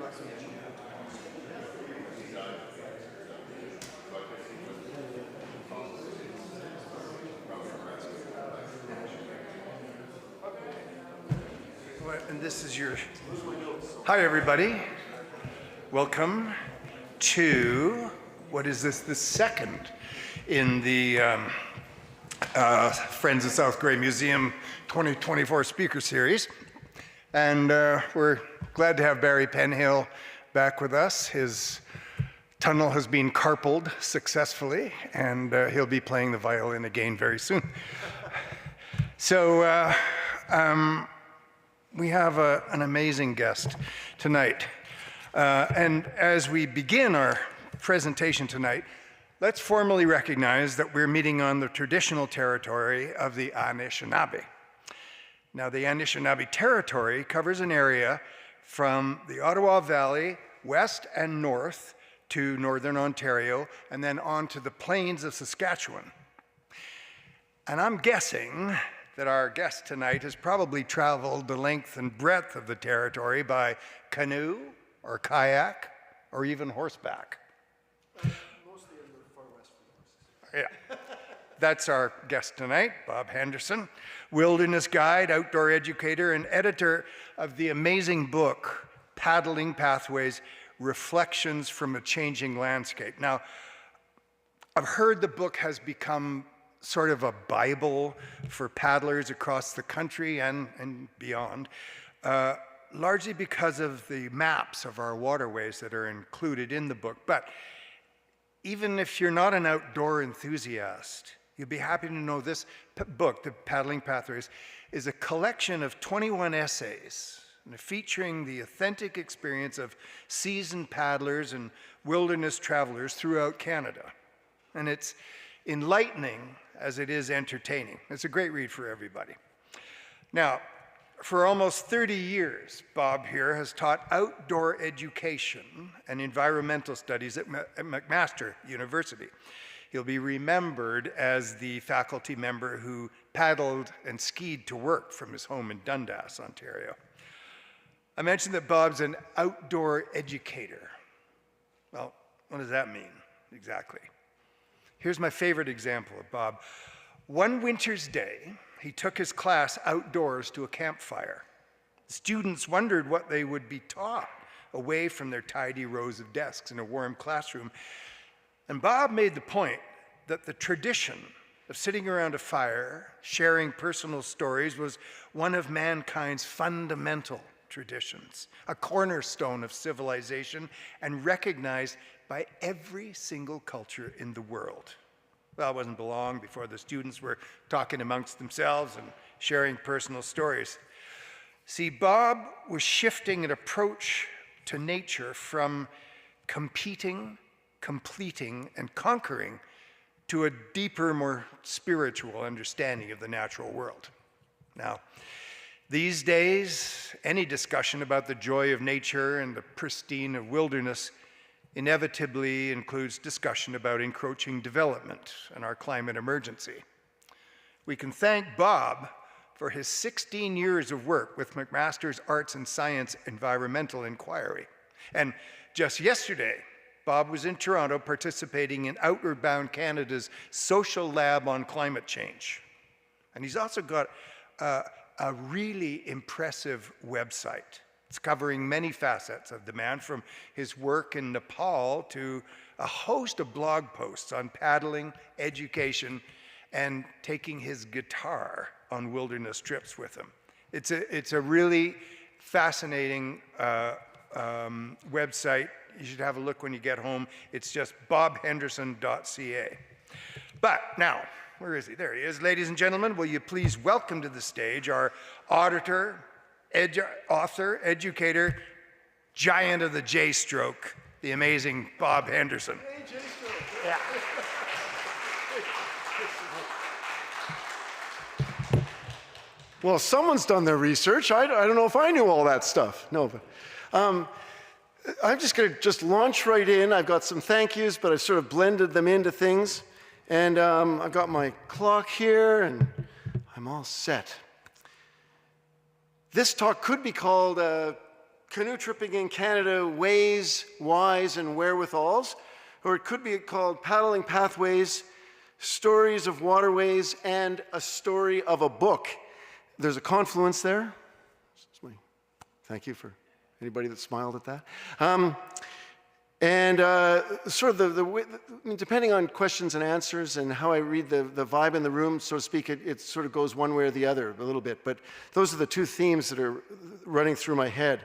And this is your... Hi, everybody. Welcome to, what is this, the second in the Friends of South Grey Museum 2024 speaker series. And we're glad to have Barry Penhill back with us. His tunnel has been carpaled successfully, and he'll be playing the violin again very soon. So, we have an amazing guest tonight. And as we begin our presentation tonight, let's formally recognize that we're meeting on the traditional territory of the Anishinaabe. Now, the Anishinaabe territory covers an area from the Ottawa Valley, west and north, to northern Ontario, and then on to the plains of Saskatchewan. And I'm guessing that our guest tonight has probably traveled the length and breadth of the territory by canoe or kayak or even horseback. Mostly in the far west for horses. Yeah. That's our guest tonight, Bob Henderson, wilderness guide, outdoor educator, and editor of the amazing book, Paddling Pathways, Reflections from a Changing Landscape. Now, I've heard the book has become sort of a Bible for paddlers across the country and beyond, largely because of the maps of our waterways that are included in the book. But even if you're not an outdoor enthusiast, you'll be happy to know this book, The Paddling Pathways, is a collection of 21 essays featuring the authentic experience of seasoned paddlers and wilderness travelers throughout Canada. And it's enlightening as it is entertaining. It's a great read for everybody. Now, for almost 30 years, Bob here has taught outdoor education and environmental studies at McMaster University. He'll be remembered as the faculty member who paddled and skied to work from his home in Dundas, Ontario. I mentioned that Bob's an outdoor educator. Well, what does that mean exactly? Here's my favorite example of Bob. One winter's day, he took his class outdoors to a campfire. Students wondered what they would be taught away from their tidy rows of desks in a warm classroom. And Bob made the point that the tradition of sitting around a fire, sharing personal stories, was one of mankind's fundamental traditions, a cornerstone of civilization, and recognized by every single culture in the world. Well, it wasn't long before the students were talking amongst themselves and sharing personal stories. See, Bob was shifting an approach to nature from competing, completing, and conquering to a deeper, more spiritual understanding of the natural world. Now, these days, any discussion about the joy of nature and the pristine of wilderness inevitably includes discussion about encroaching development and our climate emergency. We can thank Bob for his 16 years of work with McMaster's Arts and Science Environmental Inquiry. And just yesterday, Bob was in Toronto participating in Outward Bound Canada's Social Lab on Climate Change. And he's also got a really impressive website. It's covering many facets of demand, from his work in Nepal to a host of blog posts on paddling, education, and taking his guitar on wilderness trips with him. It's a really fascinating website. You should have a look when you get home. It's just bobhenderson.ca. But now, where is he? There he is. Ladies and gentlemen, will you please welcome to the stage our auditor, author, educator, giant of the J-stroke, the amazing Bob Henderson. Hey, J-stroke. Yeah. Well, someone's done their research. I don't know if I knew all that stuff. No, but I'm just going to launch right in. I've got some thank yous, but I've sort of blended them into things. And I've got my clock here, and I'm all set. This talk could be called Canoe Tripping in Canada, Ways, Whys, and Wherewithals, or it could be called Paddling Pathways, Stories of Waterways, and A Story of a Book. There's a confluence there. Thank you for anybody that smiled at that. Sort of I mean, depending on questions and answers and how I read the vibe in the room, so to speak, it sort of goes one way or the other a little bit. But those are the two themes that are running through my head.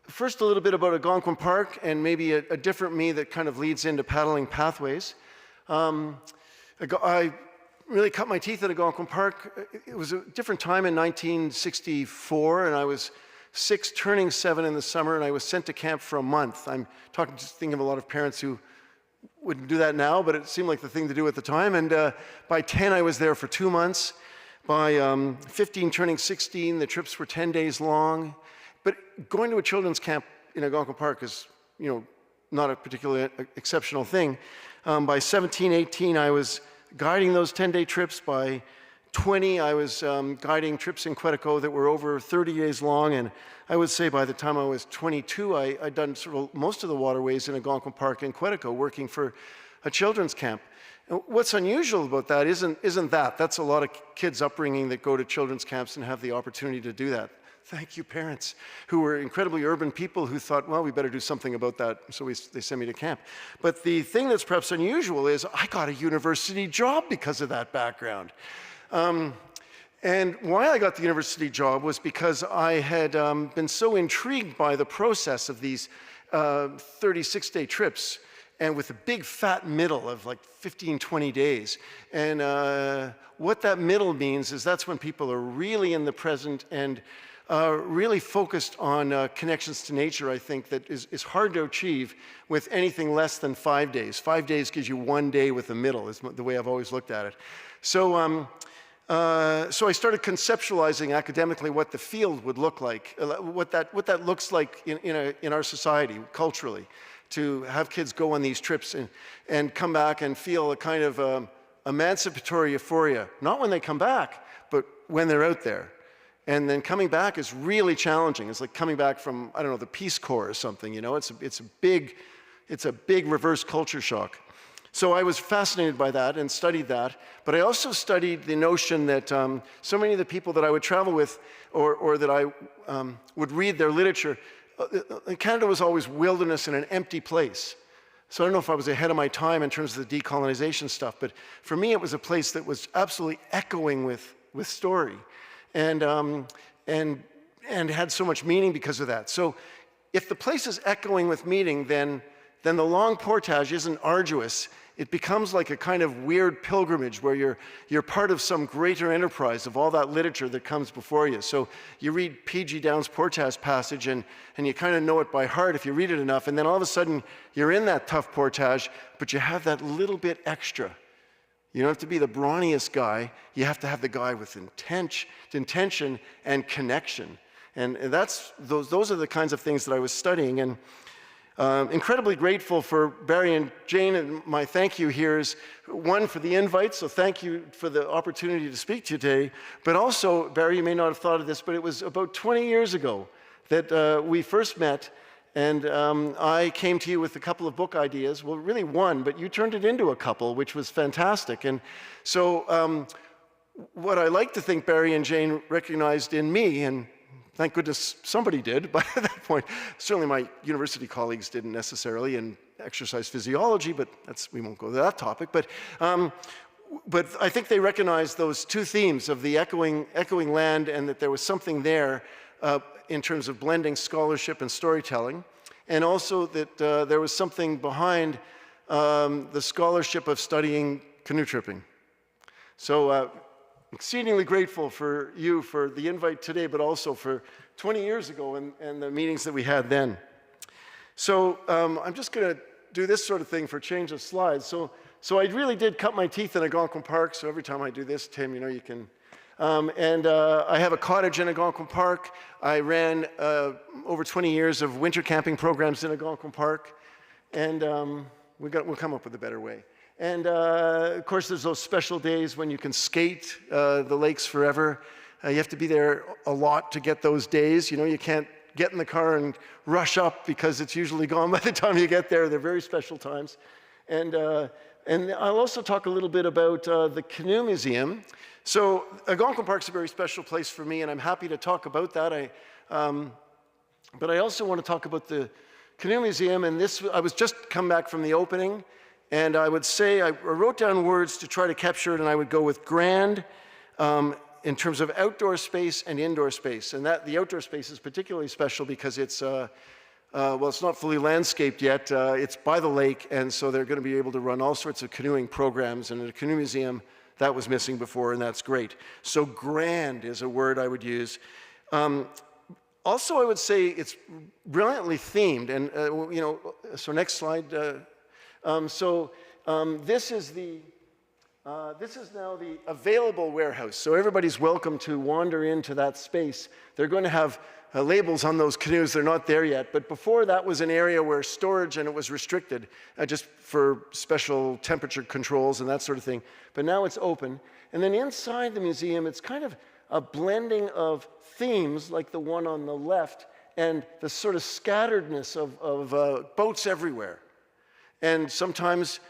First, a little bit about Algonquin Park and maybe a different me that kind of leads into paddling pathways. I really cut my teeth at Algonquin Park. It was a different time in 1964, and I was 6, turning 7 in the summer, and I was sent to camp for a month. I'm thinking of a lot of parents who wouldn't do that now, but it seemed like the thing to do at the time. And by 10, I was there for 2 months. By 15, turning 16, the trips were 10 days long. But going to a children's camp in Algonquin Park is, not a particularly exceptional thing. By 17, 18, I was guiding those 10-day trips. By 20, I was guiding trips in Quetico that were over 30 days long, and I would say by the time I was 22, I'd done sort of most of the waterways in Algonquin Park and Quetico, working for a children's camp. And what's unusual about that isn't that. That's a lot of kids' upbringing that go to children's camps and have the opportunity to do that. Thank you, parents, who were incredibly urban people who thought, well, we better do something about that, so they sent me to camp. But the thing that's perhaps unusual is I got a university job because of that background. And why I got the university job was because I had been so intrigued by the process of these 36-day trips, and with a big fat middle of like 15, 20 days. And what that middle means is that's when people are really in the present and really focused on connections to nature, I think, that is hard to achieve with anything less than 5 days. 5 days gives you 1 day with a middle, is the way I've always looked at it. So I started conceptualizing academically what the field would look like, what that looks like in our society, culturally, to have kids go on these trips and come back and feel a kind of emancipatory euphoria. Not when they come back, but when they're out there. And then coming back is really challenging. It's like coming back from, I don't know, the Peace Corps or something, It's a big reverse culture shock. So I was fascinated by that and studied that, but I also studied the notion that so many of the people that I would travel with or that I would read their literature, Canada was always wilderness and an empty place. So I don't know if I was ahead of my time in terms of the decolonization stuff, but for me it was a place that was absolutely echoing with story and had so much meaning because of that. So if the place is echoing with meaning, then the long portage isn't arduous. It becomes like a kind of weird pilgrimage where you're part of some greater enterprise of all that literature that comes before you. So you read P.G. Downes' Portage passage and you kind of know it by heart if you read it enough, and then all of a sudden you're in that tough portage, but you have that little bit extra. You don't have to be the brawniest guy. You have to have the guy with intention and connection. And those are the kinds of things that I was studying. And incredibly grateful for Barry and Jane, and my thank you here is, one, for the invite, so thank you for the opportunity to speak to you today, but also, Barry, you may not have thought of this, but it was about 20 years ago that we first met, and I came to you with a couple of book ideas, well, really one, but you turned it into a couple, which was fantastic. And so what I like to think Barry and Jane recognized in me, and thank goodness somebody did by that point. Certainly my university colleagues didn't necessarily in exercise physiology, but we won't go to that topic. But I think they recognized those two themes of the echoing land, and that there was something there in terms of blending scholarship and storytelling, and also that there was something behind the scholarship of studying canoe tripping. So exceedingly grateful for you for the invite today, but also for 20 years ago and the meetings that we had then. So I'm just going to do this sort of thing for change of slides. So I really did cut my teeth in Algonquin Park, so every time I do this, Tim, you can. I have a cottage in Algonquin Park. I ran over 20 years of winter camping programs in Algonquin Park, and we'll come up with a better way. And of course, there's those special days when you can skate the lakes forever. You have to be there a lot to get those days. You know, you can't get in the car and rush up because it's usually gone by the time you get there. They're very special times. And I'll also talk a little bit about the Canoe Museum. So Algonquin Park's a very special place for me, and I'm happy to talk about that. But I also want to talk about the Canoe Museum, and I was just come back from the opening, and I would say, I wrote down words to try to capture it, and I would go with grand in terms of outdoor space and indoor space. And the outdoor space is particularly special because it's, well, it's not fully landscaped yet. It's by the lake, and so they're going to be able to run all sorts of canoeing programs, and in a canoe museum, that was missing before, and that's great. So grand is a word I would use. Also, I would say it's brilliantly themed, and you know. So next slide. This is now the available warehouse. So everybody's welcome to wander into that space. They're going to have labels on those canoes. They're not there yet, but before that was an area where storage, and it was restricted just for special temperature controls and that sort of thing. But now it's open, and then inside the museum, it's kind of a blending of themes like the one on the left and the sort of scatteredness of boats everywhere. And sometimes,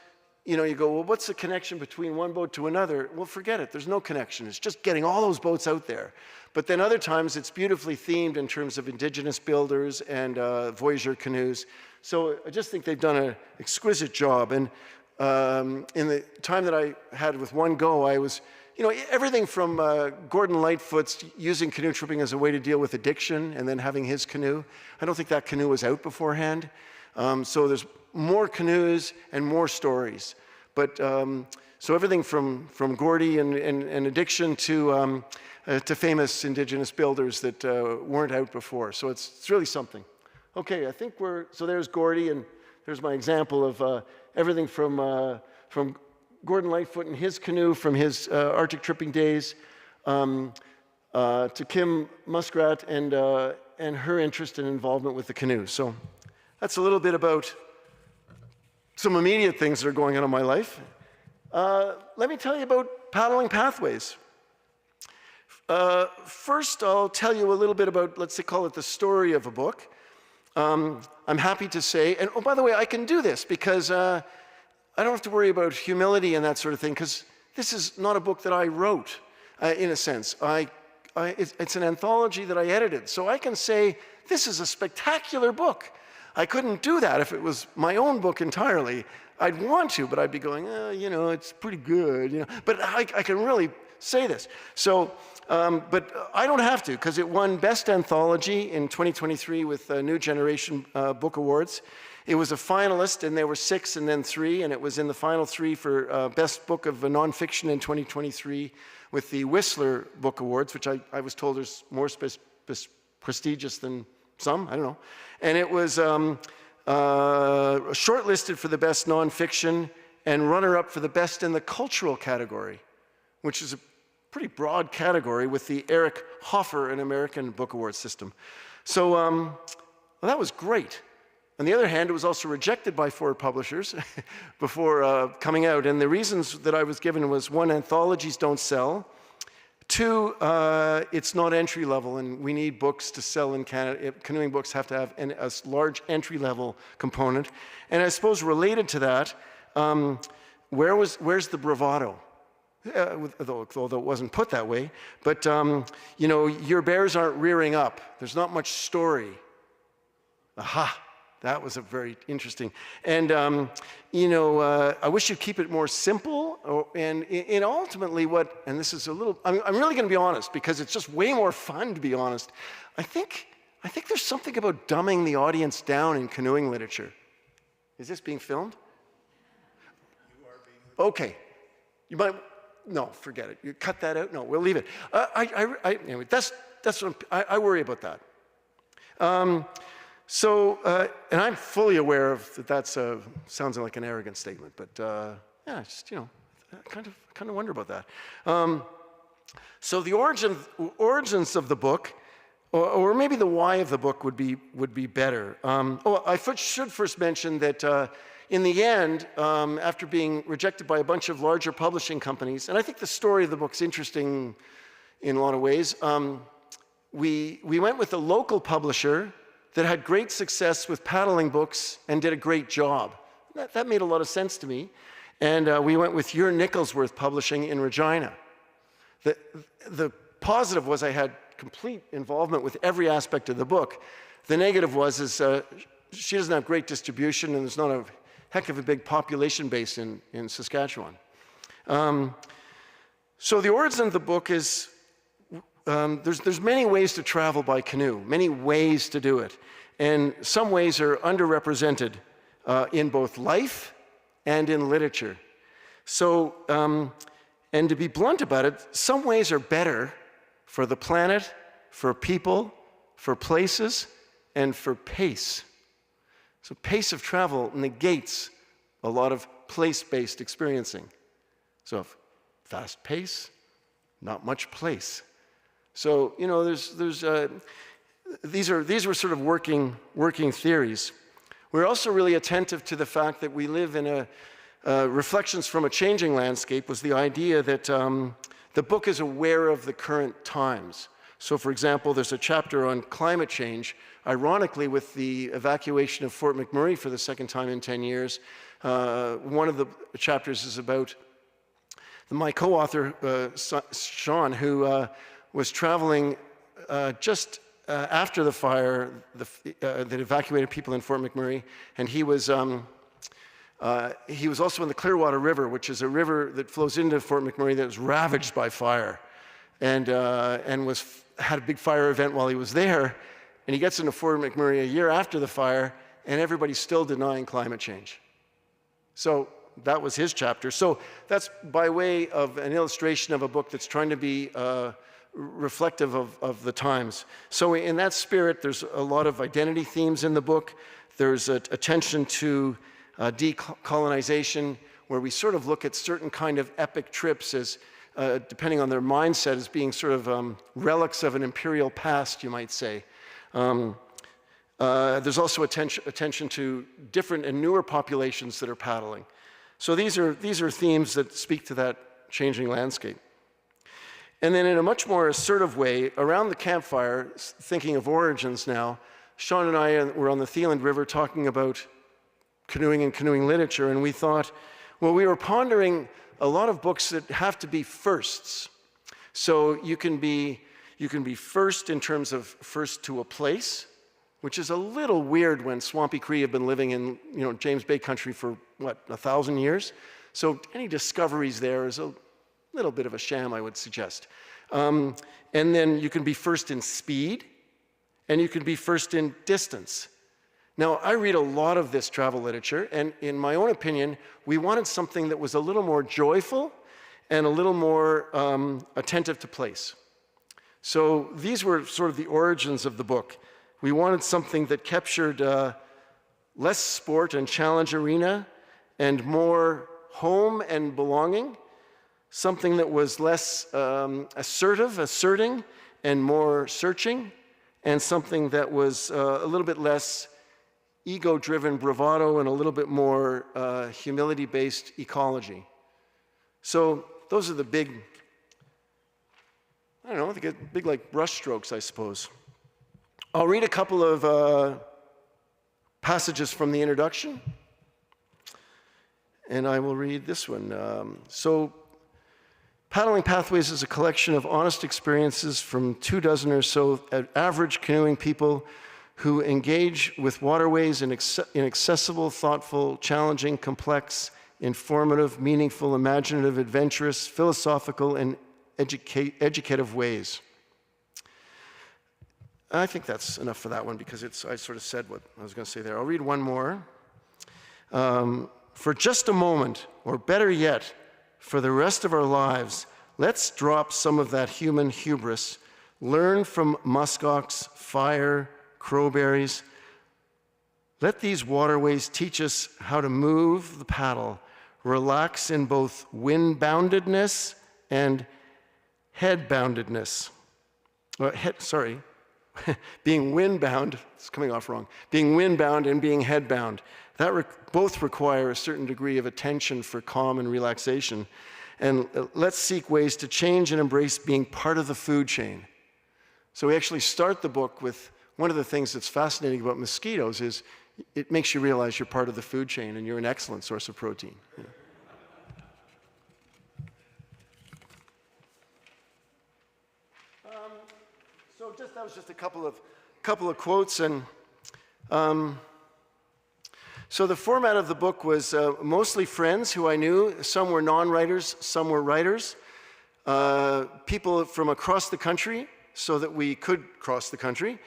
you know, you go, well, what's the connection between one boat to another? Well, forget it. There's no connection. It's just getting all those boats out there. But then other times it's beautifully themed in terms of indigenous builders and voyageur canoes. So I just think they've done an exquisite job. And in the time that I had with One Go, I was, you know, everything from Gordon Lightfoot's using canoe tripping as a way to deal with addiction and then having his canoe. I don't think that canoe was out beforehand. So there's more canoes and more stories. But so everything from Gordy and addiction to famous indigenous builders that weren't out before. So it's really something. Okay, I think so there's Gordy, and there's my example of everything from Gordon Lightfoot and his canoe from his Arctic tripping days to Kim Muskrat and her interest and involvement with the canoe. So that's a little bit about some immediate things that are going on in my life. Let me tell you about paddling pathways. First, I'll tell you a little bit about, let's say, call it the story of a book. I'm happy to say, and oh, by the way, I can do this because I don't have to worry about humility and that sort of thing, because this is not a book that I wrote, in a sense. It's an anthology that I edited, so I can say, this is a spectacular book. I couldn't do that if it was my own book entirely. I'd want to, but I'd be going, you know, it's pretty good, you know. But I can really say this. So, but I don't have to, because it won Best Anthology in 2023 with New Generation Book Awards. It was a finalist, and there were 6 and then 3, and it was in the final 3 for Best Book of Nonfiction in 2023 with the Whistler Book Awards, which I was told is more prestigious than some, I don't know. And it was shortlisted for the Best Nonfiction and runner-up for the Best in the Cultural category, which is a pretty broad category with the Eric Hoffer and American Book Award system. So well, that was great. On the other hand, it was also rejected by 4 publishers before coming out. And the reasons that I was given was, 1, anthologies don't sell. 2, it's not entry level, and we need books to sell in Canada. Canoeing books have to have a large entry level component. And I suppose related to that, where's the bravado? Although it wasn't put that way, but you know, your bears aren't rearing up. There's not much story. Aha. That was a very interesting. And, you know, I wish you'd keep it more simple. And ultimately and this is a little, I'm really going to be honest, because it's just way more fun to be honest. I think there's something about dumbing the audience down in canoeing literature. Is this being filmed? You are being. Okay. You might, no, forget it. You cut that out? No, we'll leave it. Anyway, that's what I worry about that. So, and I'm fully aware of that. Sounds like an arrogant statement, but yeah, just, you know, I kind of wonder about that. So the origins of the book, or maybe the why of the book would be better. I should first mention that in the end, after being rejected by a bunch of larger publishing companies, and I think the story of the book's interesting in a lot of ways. We went with a local publisher that had great success with paddling books and did a great job. That made a lot of sense to me. And we went with Your Nicholsworth Publishing in Regina. The positive was I had complete involvement with every aspect of the book. The negative was she doesn't have great distribution, and there's not a heck of a big population base in Saskatchewan. So the origin of the book is, there's many ways to travel by canoe, many ways to do it. And some ways are underrepresented in both life and in literature. So, and to be blunt about it, some ways are better for the planet, for people, for places, and for pace. So pace of travel negates a lot of place-based experiencing. So fast pace, not much place. So, you know, these were sort of working theories. We're also really attentive to the fact that we live in Reflections from a Changing Landscape was the idea that the book is aware of the current times. So, for example, there's a chapter on climate change. Ironically, with the evacuation of Fort McMurray for the second time in 10 years, one of the chapters is about my co-author, Sean, who was traveling just after the fire that evacuated people in Fort McMurray, and he was also in the Clearwater River, which is a river that flows into Fort McMurray that was ravaged by fire, and had a big fire event while he was there, and he gets into Fort McMurray a year after the fire, and everybody's still denying climate change. So that was his chapter. So that's by way of an illustration of a book that's trying to be reflective of the times. So in that spirit, there's a lot of identity themes in the book. There's attention to decolonization, where we sort of look at certain kind of epic trips as, depending on their mindset, as being sort of relics of an imperial past, you might say. There's also attention to different and newer populations that are paddling. So these are themes that speak to that changing landscape. And then in a much more assertive way, around the campfire, thinking of origins now, Sean and I were on the Thieland River talking about canoeing and canoeing literature, and we thought, well, we were pondering a lot of books that have to be firsts. So you can be first in terms of first to a place, which is a little weird when Swampy Cree have been living in, you know, James Bay country for, 1,000 years? So any discoveries there is a little bit of a sham, I would suggest. And then you can be first in speed, and you can be first in distance. Now, I read a lot of this travel literature, and in my own opinion, we wanted something that was a little more joyful and a little more attentive to place. So these were sort of the origins of the book. We wanted something that captured less sport and challenge arena and more home and belonging, something that was less asserting, and more searching, and something that was a little bit less ego-driven bravado and a little bit more humility-based ecology. So those are the big, I don't know, they get big like brush strokes, I suppose. I'll read a couple of passages from the introduction, and I will read this one. So, Paddling Pathways is a collection of honest experiences from 24 or so average canoeing people who engage with waterways in accessible, thoughtful, challenging, complex, informative, meaningful, imaginative, adventurous, philosophical, and educative ways. I think that's enough for that one because I sort of said what I was going to say there. I'll read one more. For just a moment, or better yet, for the rest of our lives, let's drop some of that human hubris, learn from muskox, fire, crowberries. Let these waterways teach us how to move the paddle, relax in both wind-boundedness and head-boundedness. Being wind-bound, it's coming off wrong, being wind-bound and being head-bound. That both require a certain degree of attention for calm and relaxation. And let's seek ways to change and embrace being part of the food chain. So we actually start the book with one of the things that's fascinating about mosquitoes is it makes you realize you're part of the food chain and you're an excellent source of protein. So that was just a couple of quotes, and so the format of the book was mostly friends who I knew. Some were non-writers, some were writers, people from across the country, so that we could cross the country,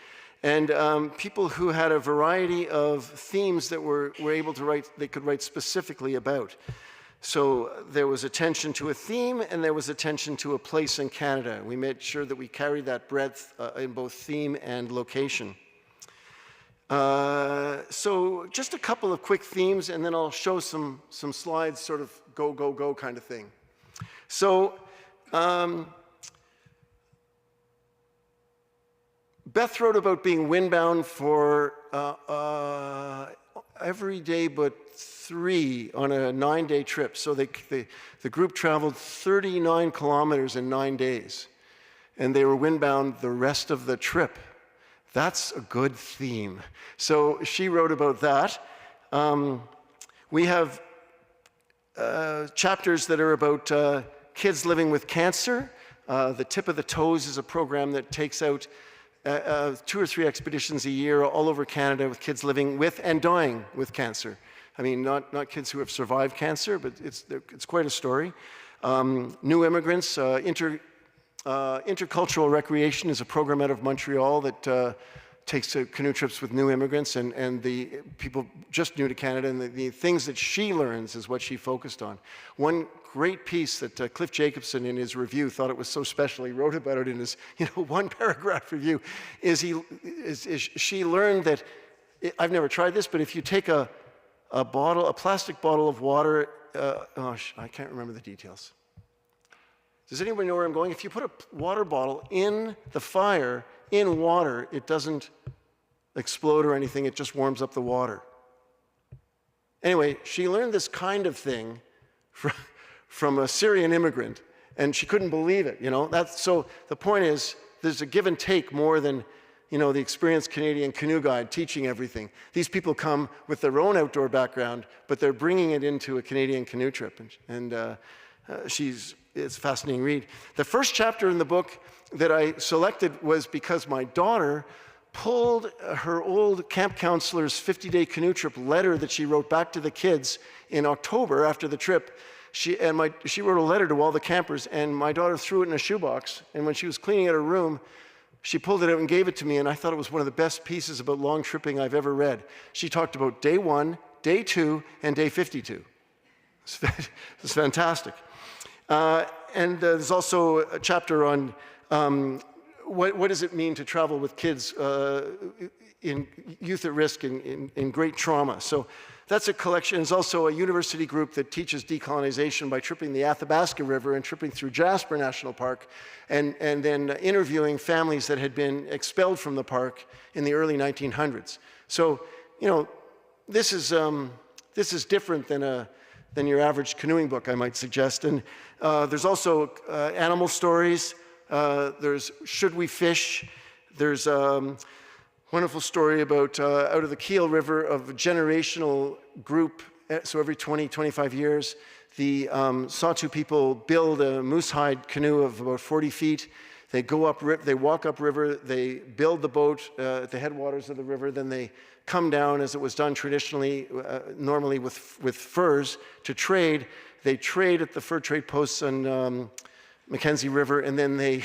and people who had a variety of themes that were able to write, they could write specifically about. So there was attention to a theme, and there was attention to a place in Canada. We made sure that we carried that breadth in both theme and location. So just a couple of quick themes, and then I'll show some slides, sort of go, go, go kind of thing. So Beth wrote about being windbound for every day but 3 on a 9-day trip. So the group traveled 39 kilometers in 9 days, and they were windbound the rest of the trip. That's a good theme. So she wrote about that. We have chapters that are about kids living with cancer. The Tip of the Toes is a program that takes out 2 or 3 expeditions a year all over Canada with kids living with and dying with cancer. I mean, not kids who have survived cancer, but it's quite a story. New immigrants, intercultural recreation is a program out of Montreal that takes canoe trips with new immigrants and the people just new to Canada, and the things that she learns is what she focused on. One great piece that Cliff Jacobson in his review thought it was so special, he wrote about it in his 1-paragraph review, is she learned that, I've never tried this, but if you take a plastic bottle of water, I can't remember the details. Does anybody know where I'm going? If you put a water bottle in the fire, in water, it doesn't explode or anything, it just warms up the water. Anyway, she learned this kind of thing from a Syrian immigrant, and she couldn't believe it, So the point is, there's a give and take more than, the experienced Canadian canoe guide teaching everything. These people come with their own outdoor background, but they're bringing it into a Canadian canoe trip, and it's a fascinating read. The first chapter in the book that I selected was because my daughter pulled her old camp counselor's 50-day canoe trip letter that she wrote back to the kids in October after the trip. She wrote a letter to all the campers, and my daughter threw it in a shoebox, and when she was cleaning out her room, she pulled it out and gave it to me, and I thought it was one of the best pieces about long tripping I've ever read. She talked about day 1, day 2, and day 52. It's fantastic. And there's also a chapter on what does it mean to travel with kids in youth at risk in great trauma. So that's a collection. There's also a university group that teaches decolonization by tripping the Athabasca River and tripping through Jasper National Park, and then interviewing families that had been expelled from the park in the early 1900s. So, this is different than your average canoeing book, I might suggest. And there's also animal stories. There's Should We Fish? There's a wonderful story about out of the Keel River of a generational group. So every 20, 25 years, the Sawtoo people build a moose hide canoe of about 40 feet. They go up, they walk upriver, they build the boat at the headwaters of the river, then they come down as it was done traditionally, normally with furs, to trade. They trade at the fur trade posts on Mackenzie River, and then they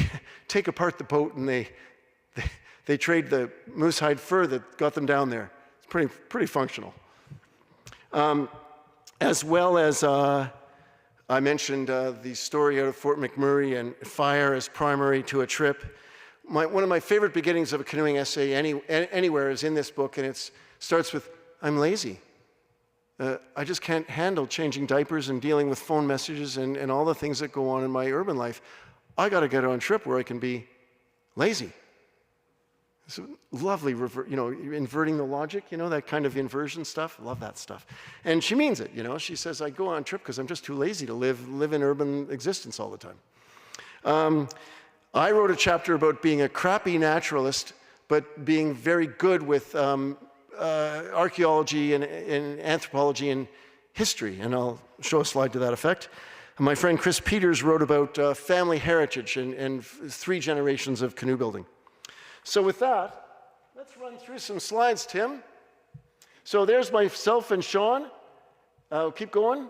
take apart the boat and they trade the moose hide fur that got them down there. It's pretty functional. As well as I mentioned the story out of Fort McMurray and fire as primary to a trip. One of my favorite beginnings of a canoeing essay anywhere is in this book, and it starts with, I'm lazy. I just can't handle changing diapers and dealing with phone messages and all the things that go on in my urban life. I got to get on a trip where I can be lazy. So lovely, inverting the logic, that kind of inversion stuff. Love that stuff. And she means it, She says, I go on a trip because I'm just too lazy to live in urban existence all the time. I wrote a chapter about being a crappy naturalist, but being very good with archaeology and anthropology and history. And I'll show a slide to that effect. My friend Chris Peters wrote about family heritage and 3 generations of canoe building. So with that, let's run through some slides, Tim. So there's myself and Sean. Keep going.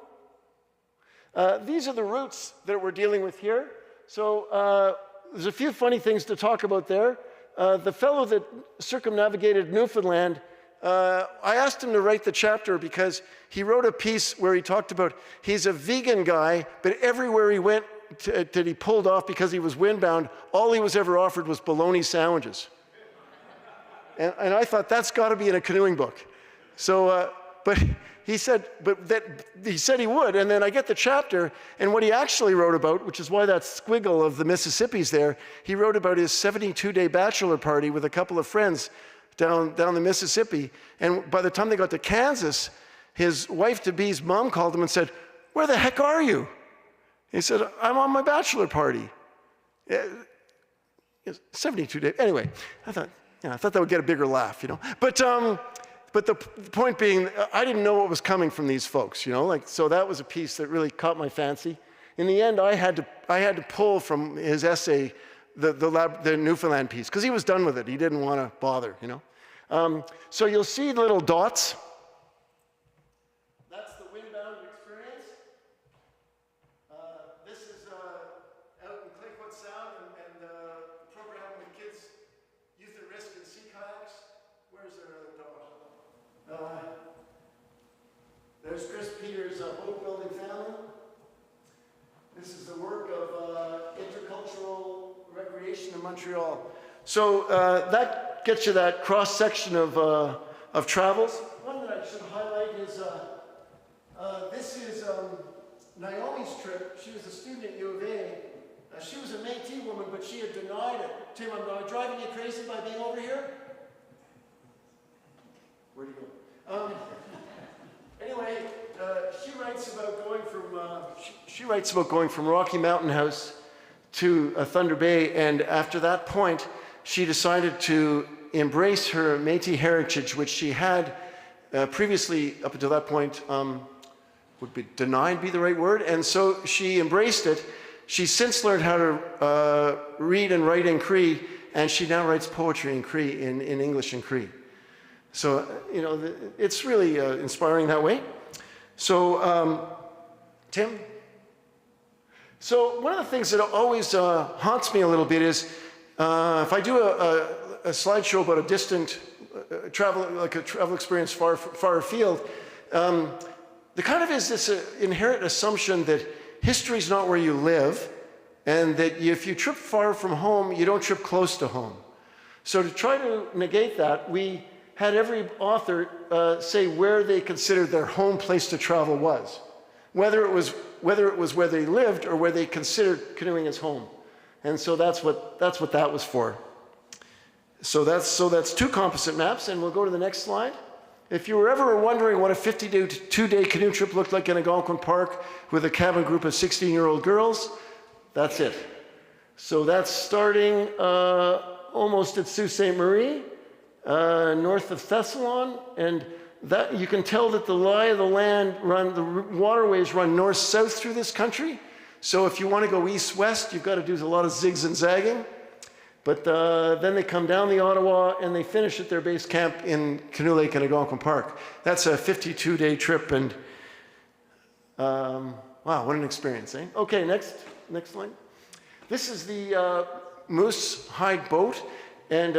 These are the routes that we're dealing with here. So there's a few funny things to talk about there. The fellow that circumnavigated Newfoundland, I asked him to write the chapter because he wrote a piece where he talked about he's a vegan guy, but everywhere he went that he pulled off because he was windbound, all he was ever offered was bologna sandwiches. And I thought, that's got to be in a canoeing book. So, but he said he would, and then I get the chapter, and what he actually wrote about, which is why that squiggle of the Mississippi's there, he wrote about his 72-day bachelor party with a couple of friends down the Mississippi, and by the time they got to Kansas, his wife-to-be's mom called him and said, "Where the heck are you?" He said, "I'm on my bachelor party." 72 days. Anyway, I thought that would get a bigger laugh, But the point being, I didn't know what was coming from these folks, so that was a piece that really caught my fancy. In the end, I had to pull from his essay the Newfoundland piece because he was done with it. He didn't want to bother, So you'll see little dots. That's the windbound experience. This is out in Clayfoot Sound and program with kids, youth at risk in sea kayaks. Where's their other dot? There's Chris Peters' boat building family. This is the work of intercultural recreation in Montreal. So that gets you that cross-section of travels. One that I should highlight is, this is Naomi's trip. She was a student at U of A. She was a Métis woman, but she had denied it. Tim, am I driving you crazy by being over here? Where'd you go? Anyway, she writes about going from Rocky Mountain House to Thunder Bay, and after that point, she decided to embrace her Métis heritage, which she had previously, up until that point, would be denied be the right word, and so she embraced it. She's since learned how to read and write in Cree, and she now writes poetry in Cree, in English and Cree. So, it's really inspiring that way. So, Tim? So one of the things that always haunts me a little bit is if I do a slideshow about a distant travel, like a travel experience far afield, there kind of is this inherent assumption that history is not where you live, and that if you trip far from home, you don't trip close to home. So to try to negate that, we had every author say where they considered their home place to travel was, whether it was where they lived or where they considered canoeing as home. And so that's what that was for. So that's 2 composite maps, and we'll go to the next slide. If you were ever wondering what a 52-day canoe trip looked like in Algonquin Park with a cabin group of 16-year-old girls, that's it. So that's starting almost at Sault Ste. Marie, north of Thessalon, and that you can tell that the lie of the land the waterways run north-south through this country. So if you want to go east-west, you've got to do a lot of zigs and zagging. But then they come down the Ottawa and they finish at their base camp in Canoe Lake in Algonquin Park. That's a 52-day trip, and wow, what an experience, eh? Okay, next slide. This is the moose hide boat, and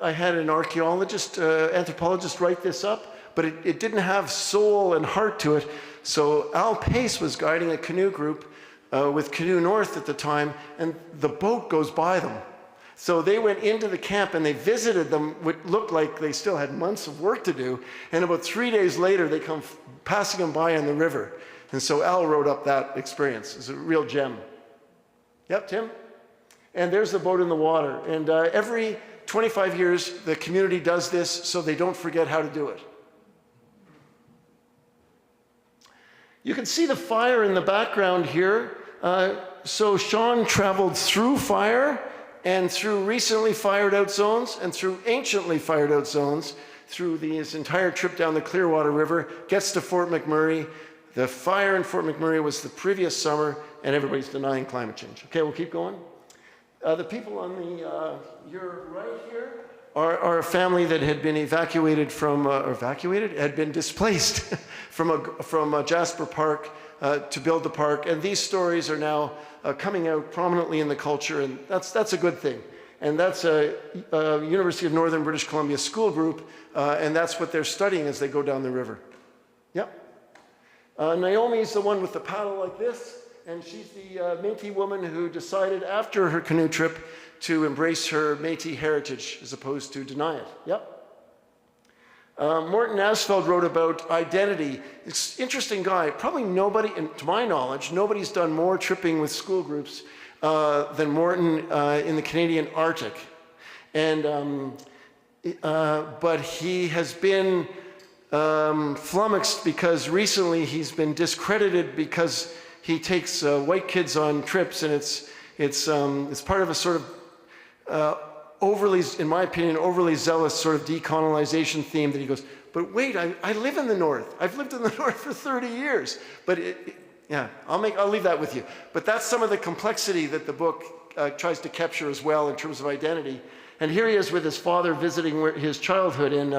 I had an anthropologist write this up, but it didn't have soul and heart to it. So Al Pace was guiding a canoe group with Canoe North at the time, and the boat goes by them. So they went into the camp and they visited them, which looked like they still had months of work to do, and about 3 days later they come passing them by on the river. And so Al wrote up that experience. It's a real gem. Yep, Tim? And there's the boat in the water. And every 25 years, the community does this so they don't forget how to do it. You can see the fire in the background here. So Sean traveled through fire and through recently fired out zones and through anciently fired out zones through this entire trip down the Clearwater River, gets to Fort McMurray. The fire in Fort McMurray was the previous summer, and everybody's denying climate change. Okay, we'll keep going. The people on your right here are a family that had been evacuated from, had been displaced from Jasper Park to build the park. And these stories are now coming out prominently in the culture, and that's a good thing. And that's a University of Northern British Columbia school group, and that's what they're studying as they go down the river. Yep. Naomi's the one with the paddle like this, and she's the Métis woman who decided after her canoe trip to embrace her Métis heritage as opposed to deny it. Yep. Morton Asfeld wrote about identity. It's an interesting guy. Probably nobody, and to my knowledge, nobody's done more tripping with school groups than Morton in the Canadian Arctic. And, but he has been flummoxed because recently he's been discredited because he takes white kids on trips, and it's part of a sort of overly, in my opinion, overly zealous sort of decolonization theme that he goes, but wait, I live in the North. I've lived in the North for 30 years. But yeah, I'll leave that with you. But that's some of the complexity that the book tries to capture as well in terms of identity. And here he is with his father visiting his childhood in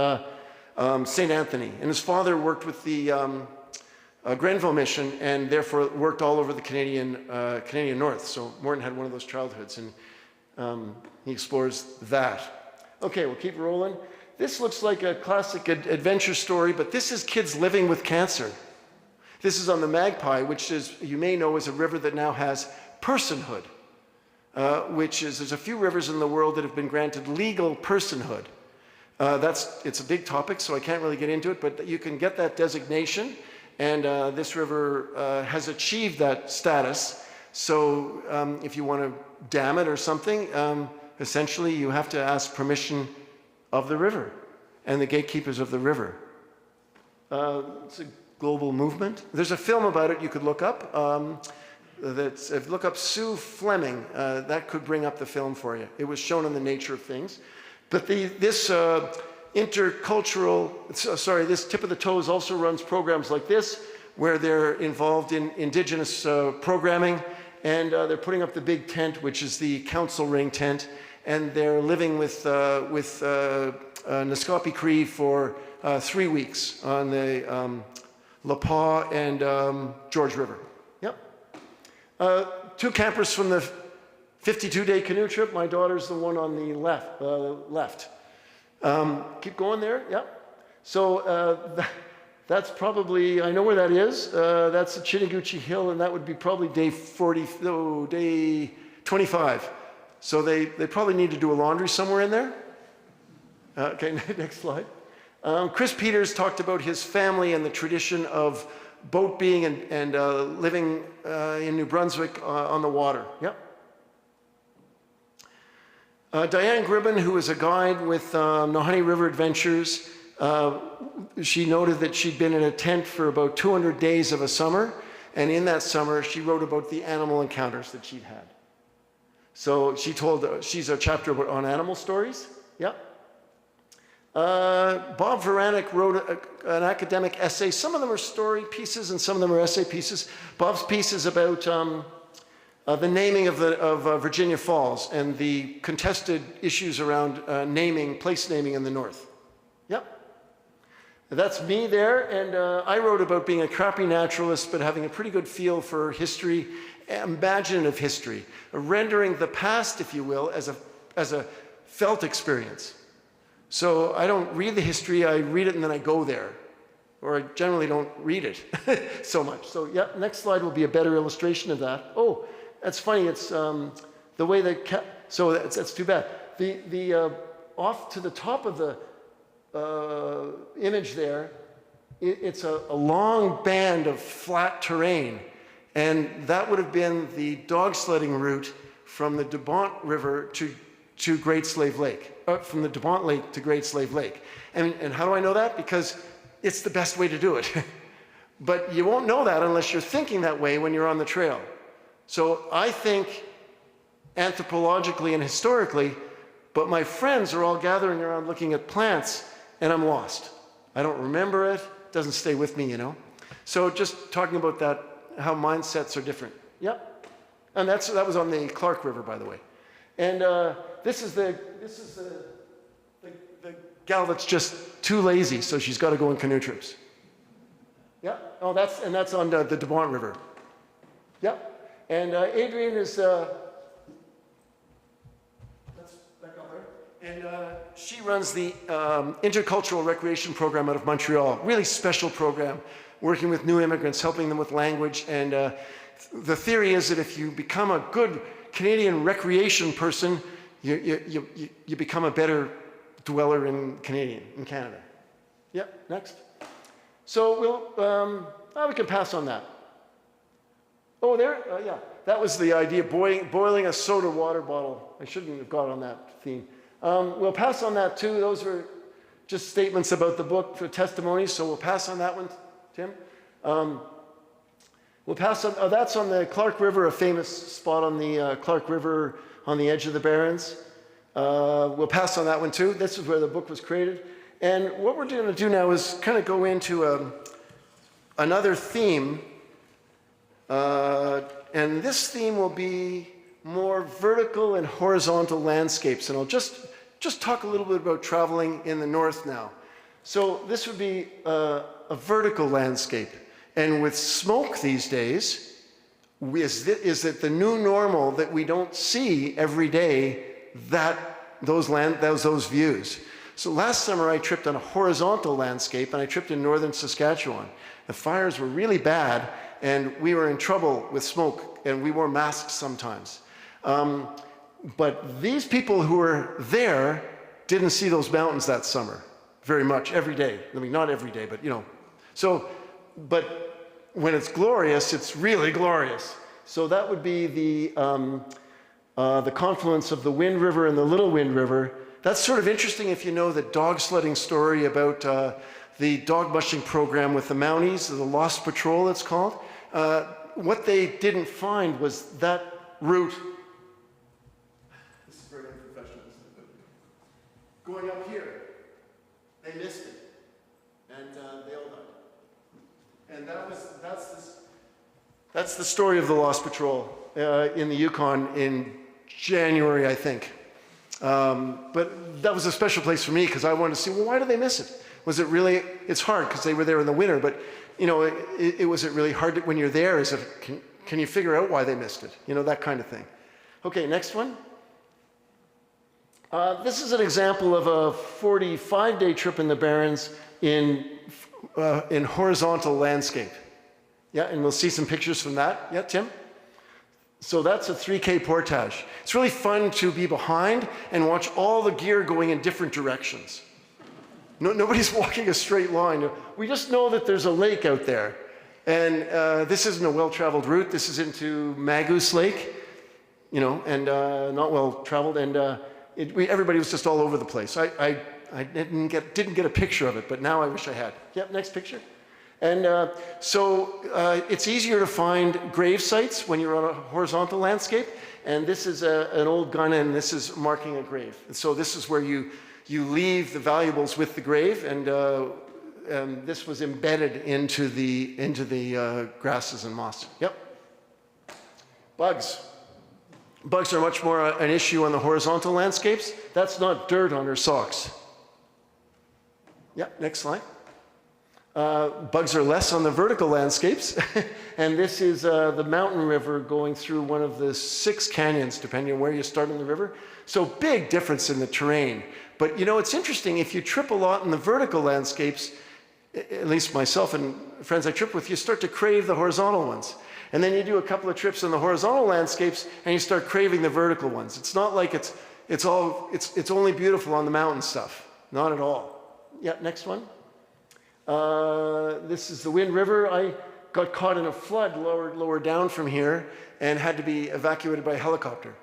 St. Anthony. And his father worked with the Grenville Mission and therefore worked all over the Canadian North. So Morton had one of those childhoods, and he explores that. Okay, we'll keep rolling. This looks like a classic adventure story, but this is kids living with cancer. This is on the Magpie, which is, you may know, is a river that now has personhood, there's a few rivers in the world that have been granted legal personhood. It's a big topic, so I can't really get into it, but you can get that designation, and this river has achieved that status. So if you want to dam it or something, essentially you have to ask permission of the river and the gatekeepers of the river. It's a global movement. There's a film about it you could look up. Look up Sue Fleming. That could bring up the film for you. It was shown in The Nature of Things. But this this Tip of the Toes also runs programs like this, where they're involved in indigenous programming, and they're putting up the big tent, which is the council ring tent, and they're living with Naskapi Cree for 3 weeks on the La Pas and George River. Yep. 2 campers from the 52-day canoe trip. My daughter's the one on the left. Keep going there. Yep. So that's probably, I know where that is. That's the Chiniguchi Hill, and that would be probably day 25. So they probably need to do a laundry somewhere in there. Okay, next slide. Chris Peters talked about his family and the tradition of boat being and living in New Brunswick on the water. Yep. Diane Gribben, who is a guide with Nohoney River Adventures, she noted that she'd been in a tent for about 200 days of a summer, and in that summer she wrote about the animal encounters that she'd had. So she's a chapter on animal stories. Yep. Bob Veranek wrote an academic essay. Some of them are story pieces and some of them are essay pieces. Bob's piece is about the naming of Virginia Falls and the contested issues around place naming in the North. Yep. That's me there, and I wrote about being a crappy naturalist but having a pretty good feel for history, imaginative history, rendering the past, if you will, as a felt experience. So I don't read the history, I read it and then I go there. Or I generally don't read it so much. So yeah, next slide will be a better illustration of that. Oh, that's funny, it's the way that, so that's too bad. The off to the top of the image there, it's a long band of flat terrain. And that would have been the dog sledding route from the DuBont River to Great Slave Lake. from the DuPont Lake to Great Slave Lake. And how do I know that? Because it's the best way to do it. But you won't know that unless you're thinking that way when you're on the trail. So I think anthropologically and historically, but my friends are all gathering around looking at plants, and I'm lost. I don't remember it, doesn't stay with me, you know. So just talking about that, how mindsets are different. Yep. And that was on the Clark River, by the way. And this is the gal that's just too lazy, so she's got to go on canoe trips. Yeah. Oh, that's on the DuPont River. Yep. And Adrienne is that's back up there. And she runs the intercultural recreation program out of Montreal. Really special program, working with new immigrants, helping them with language. And the theory is that if you become a good Canadian recreation person, you become a better dweller in Canada. Yep, next. So we can pass on that. Oh, there, yeah. That was the idea, boiling a soda water bottle. I shouldn't have got on that theme. We'll pass on that too. Those were just statements about the book for testimonies, so we'll pass on that one, Tim. We'll pass on, that's on the Clark River, a famous spot on the Clark River on the edge of the Barrens. We'll pass on that one too. This is where the book was created. And what we're going to do now is kind of go into another theme. And this theme will be more vertical and horizontal landscapes. And I'll just talk a little bit about traveling in the north now. So this would be a vertical landscape. And with smoke these days, is it the new normal that we don't see every day, those views. So last summer I tripped on a horizontal landscape, and I tripped in northern Saskatchewan. The fires were really bad, and we were in trouble with smoke, and we wore masks sometimes. But these people who were there didn't see those mountains that summer very much, every day. I mean, not every day, but you know. So, but when it's glorious, it's really glorious. So that would be the confluence of the Wind River and the Little Wind River. That's sort of interesting if you know the dog sledding story about the dog mushing program with the Mounties, the Lost Patrol it's called. What they didn't find was that route. This is very unprofessional, isn't it? Going up here, they missed it, and they all died. And that's the story of the Lost Patrol in the Yukon in January, I think. But that was a special place for me because I wanted to see, well, why did they miss it? Was it really, it's hard because they were there in the winter, but you know, was it really hard when you're there? Can you figure out why they missed it? You know, that kind of thing. Okay, next one. This is an example of a 45-day trip in the Barrens in horizontal landscape. Yeah, and we'll see some pictures from that. Yeah, Tim? So that's a 3K portage. It's really fun to be behind and watch all the gear going in different directions. Nobody's walking a straight line. We just know that there's a lake out there. And this isn't a well-traveled route. This is into Magoose Lake, you know, and not well-traveled. And everybody was just all over the place. I didn't get a picture of it, but now I wish I had. Yep, next picture. And so it's easier to find grave sites when you're on a horizontal landscape. And this is an old gun, and this is marking a grave. And so this is where you leave the valuables with the grave, and this was embedded into the grasses and moss. Yep. Bugs. Bugs are much more an issue on the horizontal landscapes. That's not dirt on her socks. Yep, next slide. Bugs are less on the vertical landscapes. And this is the mountain river going through one of the 6 canyons, depending on where you start in the river. So big difference in the terrain. But you know, it's interesting, if you trip a lot in the vertical landscapes, at least myself and friends I trip with, you start to crave the horizontal ones. And then you do a couple of trips in the horizontal landscapes and you start craving the vertical ones. It's not like it's only beautiful on the mountain stuff. Not at all. Yeah, next one. This is the Wind River. I got caught in a flood lower down from here and had to be evacuated by helicopter.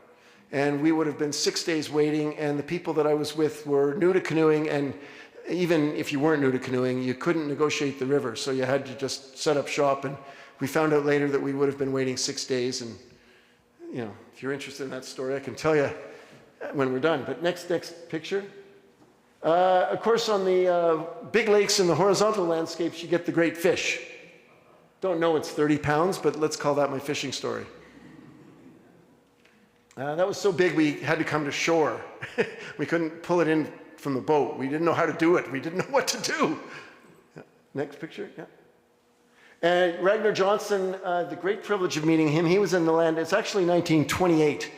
And we would have been 6 days waiting, and the people that I was with were new to canoeing, and even if you weren't new to canoeing, you couldn't negotiate the river, so you had to just set up shop. And we found out later that we would have been waiting 6 days, and you know, if you're interested in that story, I can tell you when we're done. But next picture. Of course, on the big lakes and the horizontal landscapes, you get the great fish. Don't know it's 30 pounds, but let's call that my fishing story. That was so big we had to come to shore. We couldn't pull it in from the boat. We didn't know how to do it. We didn't know what to do. Next picture, yeah. And Ragnar Johnson, the great privilege of meeting him, he was in the land, it's actually 1928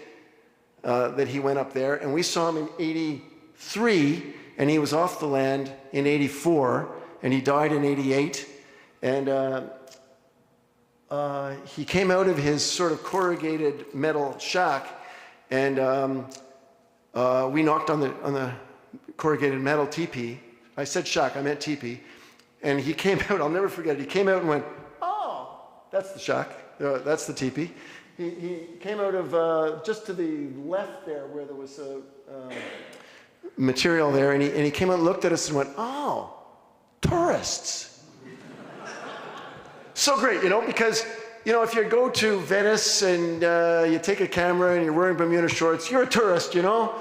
that he went up there, and we saw him in 83, and he was off the land in 84, and he died in 88, and he came out of his sort of corrugated metal shack, and we knocked on the corrugated metal teepee. I said shack, I meant teepee. And he came out, I'll never forget it, he came out and went, oh, that's the shack, that's the teepee. He came out of just to the left there where there was a material there, and he came out and looked at us and went, oh, tourists. So great, you know, because you know, if you go to Venice and you take a camera and you're wearing Bermuda shorts, you're a tourist, you know.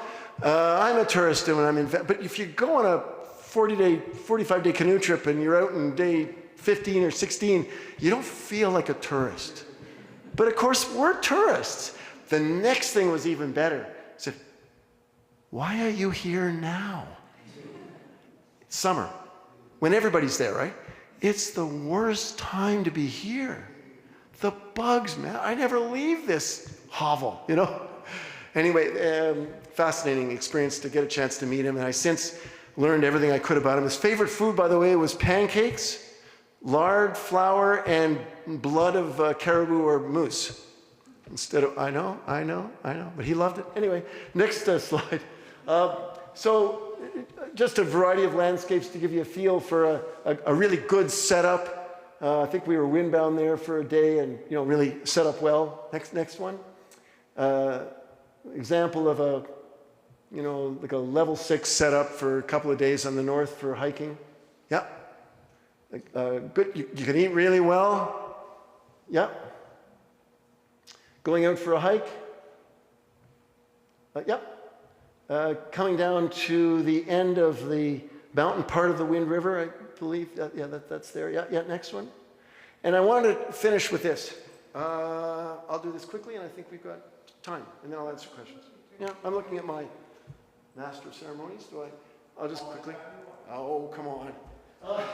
I'm a tourist when I'm in Venice. But if you go on a 45-day canoe trip and you're out in day 15 or 16, you don't feel like a tourist. But of course, we're tourists. The next thing was even better. He said, why are you here now? It's summer, when everybody's there, right? It's the worst time to be here. The bugs, man. I never leave this hovel, you know? Anyway, fascinating experience to get a chance to meet him, and I since learned everything I could about him. His favorite food, by the way, was pancakes, lard, flour, and blood of caribou or moose. Instead of, I know, but he loved it. Anyway, next slide. So just a variety of landscapes to give you a feel for a really good setup. I think we were windbound there for a day and, you know, really set up well. Next one. Example of a, you know, like a level 6 setup for a couple of days on the north for hiking. Yeah. Good. You can eat really well. Yeah. Going out for a hike. Yep. Coming down to the end of the mountain part of the Wind River, I believe. That's there. Yeah, next one. And I wanted to finish with this. I'll do this quickly, and I think we've got time, and then I'll answer questions. Yeah, I'm looking at my Master of Ceremonies. I'll just quickly. Oh, come on. I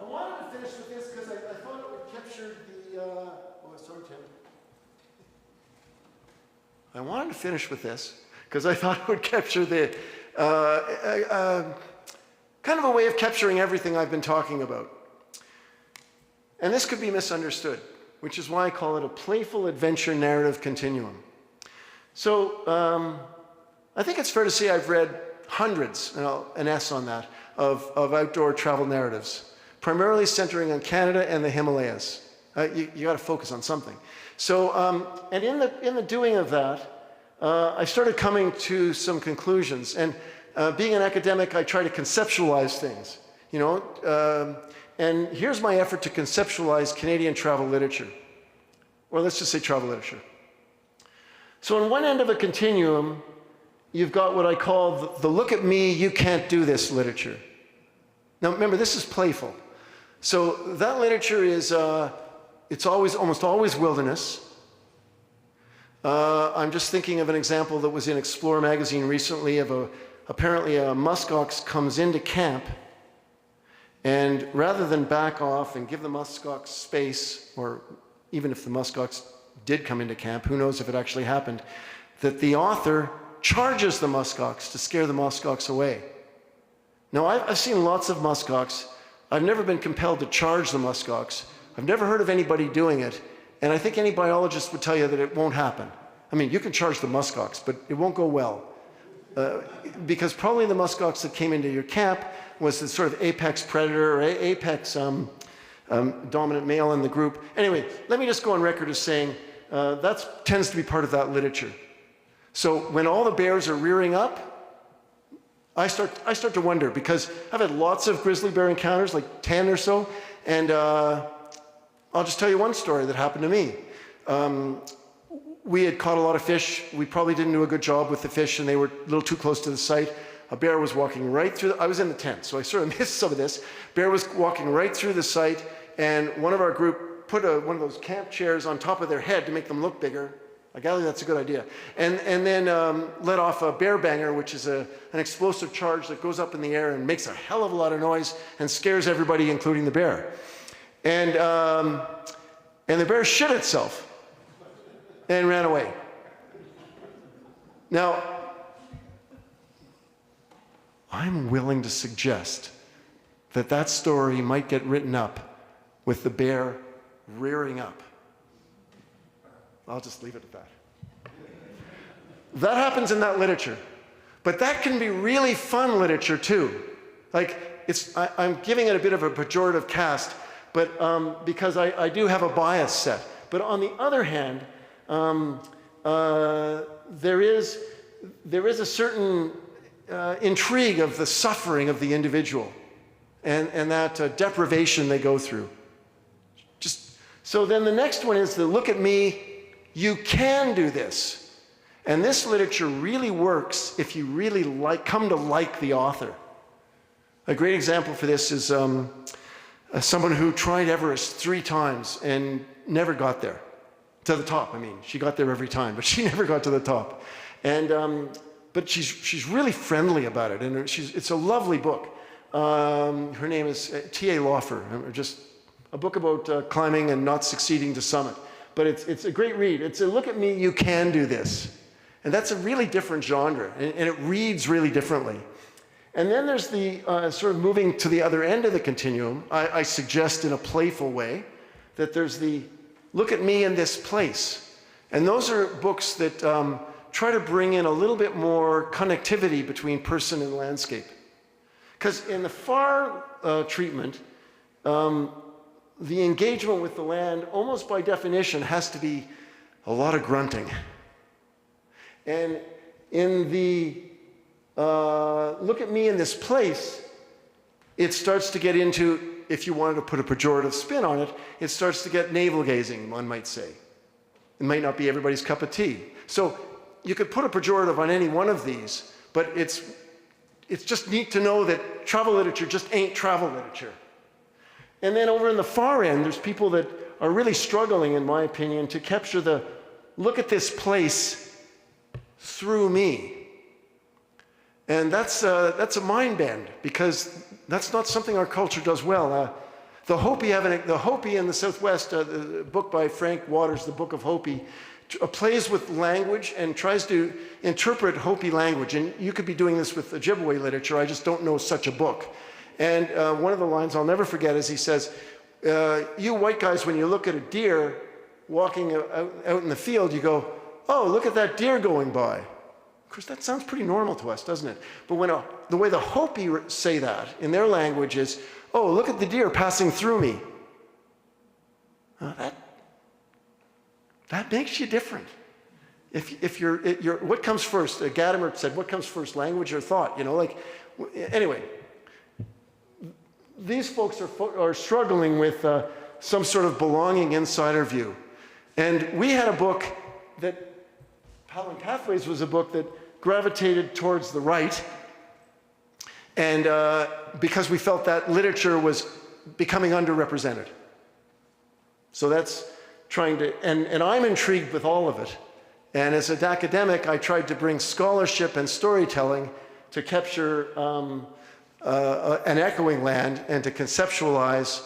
wanted to finish with this because I thought it would capture the. Sorry, Tim. I wanted to finish with this because I thought it would capture the kind of a way of capturing everything I've been talking about. And this could be misunderstood, which is why I call it a playful adventure narrative continuum. So I think it's fair to say I've read hundreds, an S on that, of outdoor travel narratives, primarily centering on Canada and the Himalayas. You got to focus on something. So, and in the doing of that, I started coming to some conclusions. And being an academic, I try to conceptualize things, you know. And here's my effort to conceptualize Canadian travel literature. Or let's just say travel literature. So on one end of a continuum, you've got what I call the look at me, you can't do this literature. Now remember, this is playful. So that literature is, it's almost always wilderness. I'm just thinking of an example that was in Explore magazine recently of apparently a muskox comes into camp, and rather than back off and give the muskox space, or even if the muskox did come into camp, who knows if it actually happened, that the author charges the muskox to scare the muskox away. Now, I've seen lots of muskox. I've never been compelled to charge the muskox. I've never heard of anybody doing it, and I think any biologist would tell you that it won't happen. I mean, you can charge the muskox, but it won't go well. Because probably the muskox that came into your camp was the sort of apex predator or apex dominant male in the group. Anyway, let me just go on record as saying that tends to be part of that literature. So when all the bears are rearing up, I start to wonder, because I've had lots of grizzly bear encounters, like 10 or so, and I'll just tell you one story that happened to me. We had caught a lot of fish. We probably didn't do a good job with the fish, and they were a little too close to the site. A bear was walking right through I was in the tent, so I sort of missed some of this. Bear was walking right through the site, and one of our group put one of those camp chairs on top of their head to make them look bigger. I gather that's a good idea. And then let off a bear banger, which is an explosive charge that goes up in the air and makes a hell of a lot of noise and scares everybody, including the bear. And the bear shit itself and ran away. Now, I'm willing to suggest that that story might get written up with the bear rearing up. I'll just leave it at that. That happens in that literature. But that can be really fun literature too. Like, I'm giving it a bit of a pejorative cast, but because I do have a bias set. But on the other hand, there is a certain intrigue of the suffering of the individual and that deprivation they go through. So then the next one is the look at me, you can do this. And this literature really works if you really come to like the author. A great example for this is someone who tried Everest 3 times and never got there. To the top, I mean. She got there every time, but she never got to the top. And but she's really friendly about it, and it's a lovely book. Her name is T.A. Laufer, just a book about climbing and not succeeding to summit. But it's a great read. It's a look at me, you can do this. And that's a really different genre, and it reads really differently. And then there's the sort of moving to the other end of the continuum, I suggest in a playful way, that there's the look at me in this place. And those are books that try to bring in a little bit more connectivity between person and landscape. Because in the far treatment, the engagement with the land, almost by definition, has to be a lot of grunting. And in the look at me in this place, it starts to get into, if you wanted to put a pejorative spin on it, it starts to get navel-gazing, one might say. It might not be everybody's cup of tea. So you could put a pejorative on any one of these, but it's just neat to know that travel literature just ain't travel literature. And then over in the far end, there's people that are really struggling, in my opinion, to capture the look at this place through me. And that's a mind bend, because that's not something our culture does well. The Hopi in the Southwest, the book by Frank Waters, The Book of Hopi, plays with language and tries to interpret Hopi language. And you could be doing this with Ojibwe literature. I just don't know such a book. And one of the lines I'll never forget is he says, you white guys, when you look at a deer walking out in the field, you go, oh, look at that deer going by. Of course, that sounds pretty normal to us, doesn't it? But when the way the Hopi say that in their language is, oh, look at the deer passing through me. That makes you different. If you're what comes first? Gadamer said, what comes first, language or thought? You know, like, anyway. These folks are struggling with some sort of belonging insider view. And we had a book that, Paddling Pathways was a book that gravitated towards the right. And because we felt that literature was becoming underrepresented. So that's trying to, and I'm intrigued with all of it. And as an academic, I tried to bring scholarship and storytelling to capture an echoing land and to conceptualize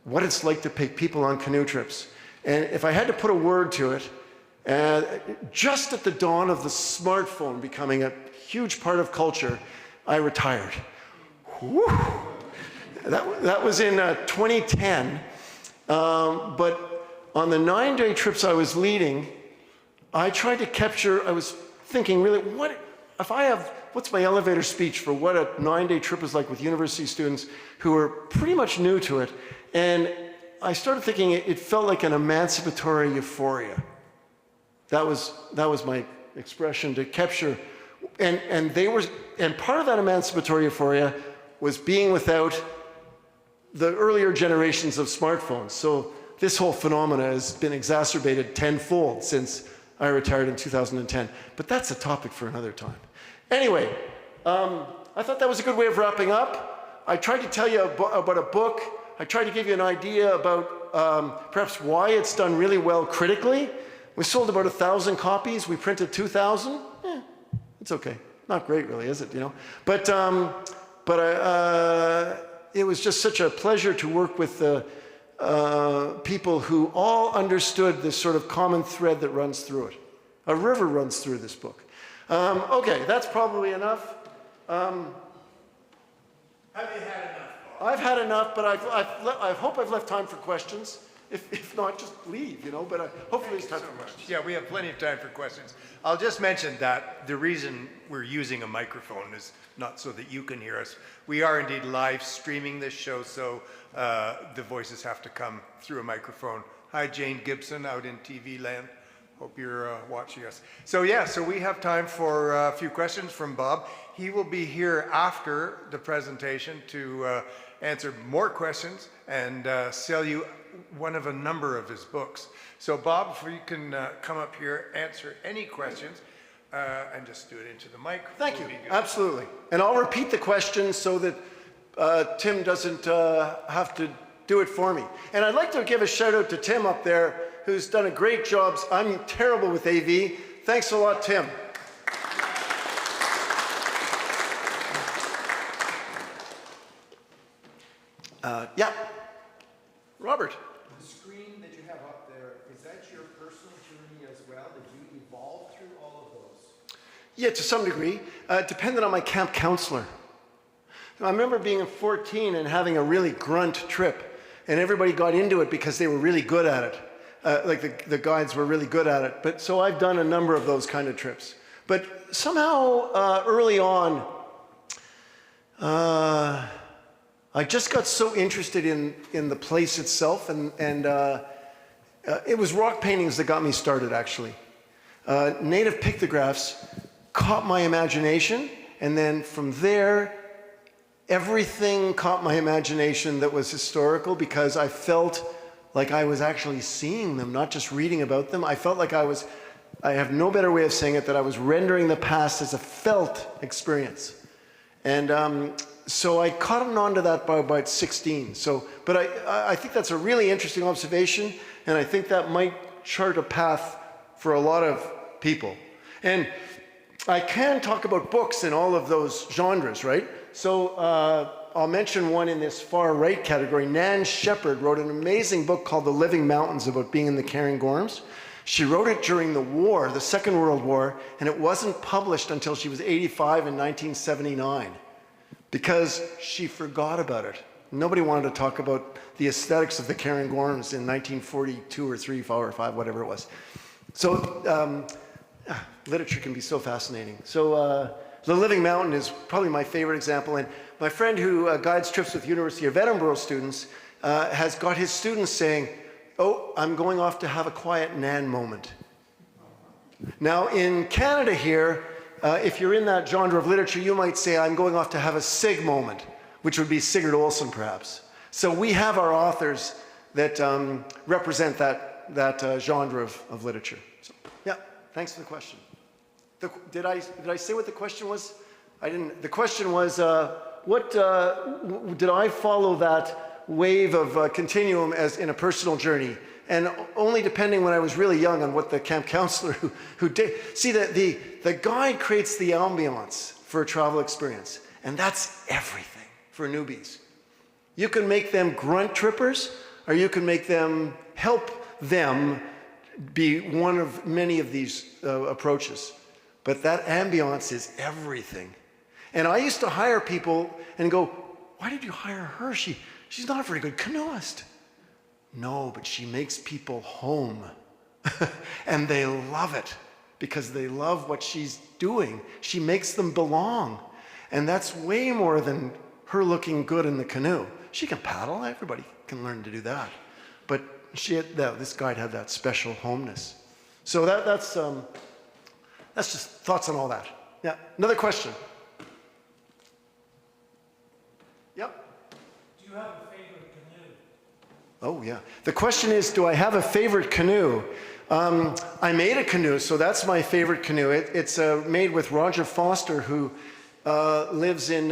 what it's like to take people on canoe trips. And if I had to put a word to it, just at the dawn of the smartphone becoming a huge part of culture, I retired. Whew. That was in 2010. But on the 9-day trips I was leading, I tried to capture, I was thinking really, what's my elevator speech for what a 9-day trip is like with university students who are pretty much new to it. And I started thinking it felt like an emancipatory euphoria. That was my expression, to capture, and part of that emancipatory euphoria was being without the earlier generations of smartphones. So this whole phenomena has been exacerbated tenfold since I retired in 2010. But that's a topic for another time. Anyway, I thought that was a good way of wrapping up. I tried to tell you about a book. I tried to give you an idea about perhaps why it's done really well critically. We sold about 1,000 copies. We printed 2,000. It's okay. Not great, really, is it? You know. But it was just such a pleasure to work with the people who all understood this sort of common thread that runs through it. A river runs through this book. Okay, that's probably enough. Have you had enough, Bob? I've had enough, but I hope I've left time for questions. If not, just leave, you know, but hopefully there's time for questions. Yeah, we have plenty of time for questions. I'll just mention that the reason we're using a microphone is not so that you can hear us. We are indeed live streaming this show, so the voices have to come through a microphone. Hi, Jane Gibson out in TV land. Hope you're watching us. So yeah, so we have time for a few questions from Bob. He will be here after the presentation to answer more questions and sell you one of a number of his books. So Bob, if you can come up here, answer any questions, and just do it into the mic. Thank you. Absolutely. And I'll repeat the question so that Tim doesn't have to do it for me. And I'd like to give a shout out to Tim up there, who's done a great job. I'm terrible with AV. Thanks a lot, Tim. Yeah. Robert. The screen that you have up there, is that your personal journey as well? Did you evolve through all of those? Yeah, to some degree. Depended on my camp counselor. I remember being 14 and having a really grunt trip, and everybody got into it because they were really good at it. Like the guides were really good at it. But so I've done a number of those kind of trips. But somehow early on, I just got so interested in the place itself, and it was rock paintings that got me started, actually. Native pictographs caught my imagination, and then from there, everything caught my imagination that was historical, because I felt like I was actually seeing them, not just reading about them. I felt like I have no better way of saying it, that I was rendering the past as a felt experience. And so I caught on to that by about 16. But I think that's a really interesting observation, and I think that might chart a path for a lot of people. And I can talk about books in all of those genres, right? So I'll mention one in this far right category. Nan Shepherd wrote an amazing book called The Living Mountains about being in the Cairngorms. She wrote it during the war, the Second World War, and it wasn't published until she was 85 in 1979 because she forgot about it. Nobody wanted to talk about the aesthetics of the Cairngorms in 1942 or 3, 4, or 5, whatever it was. So literature can be so fascinating. So The Living Mountain is probably my favorite example. And my friend who guides trips with University of Edinburgh students has got his students saying, "Oh, I'm going off to have a quiet Nan moment." Now in Canada here, if you're in that genre of literature, you might say, "I'm going off to have a Sig moment," which would be Sigurd Olsen perhaps. So we have our authors that represent that genre of literature. So, yeah, thanks for the question. Did I say what the question was? I didn't. The question was, did I follow that wave of continuum as in a personal journey? And only depending when I was really young on what the camp counselor who did. See, the guide creates the ambiance for a travel experience. And that's everything for newbies. You can make them grunt trippers, or you can make them help them be one of many of these approaches. But that ambiance is everything. And I used to hire people and go, "Why did you hire her? She's not a very good canoeist." No, but she makes people home. And they love it because they love what she's doing. She makes them belong. And that's way more than her looking good in the canoe. She can paddle. Everybody can learn to do that. But this guide had that special homeness. So that's just thoughts on all that. Yeah, another question. Yep. Do you have a favorite canoe? Oh, yeah. The question is, do I have a favorite canoe? I made a canoe, so that's my favorite canoe. It's made with Roger Foster, who lives in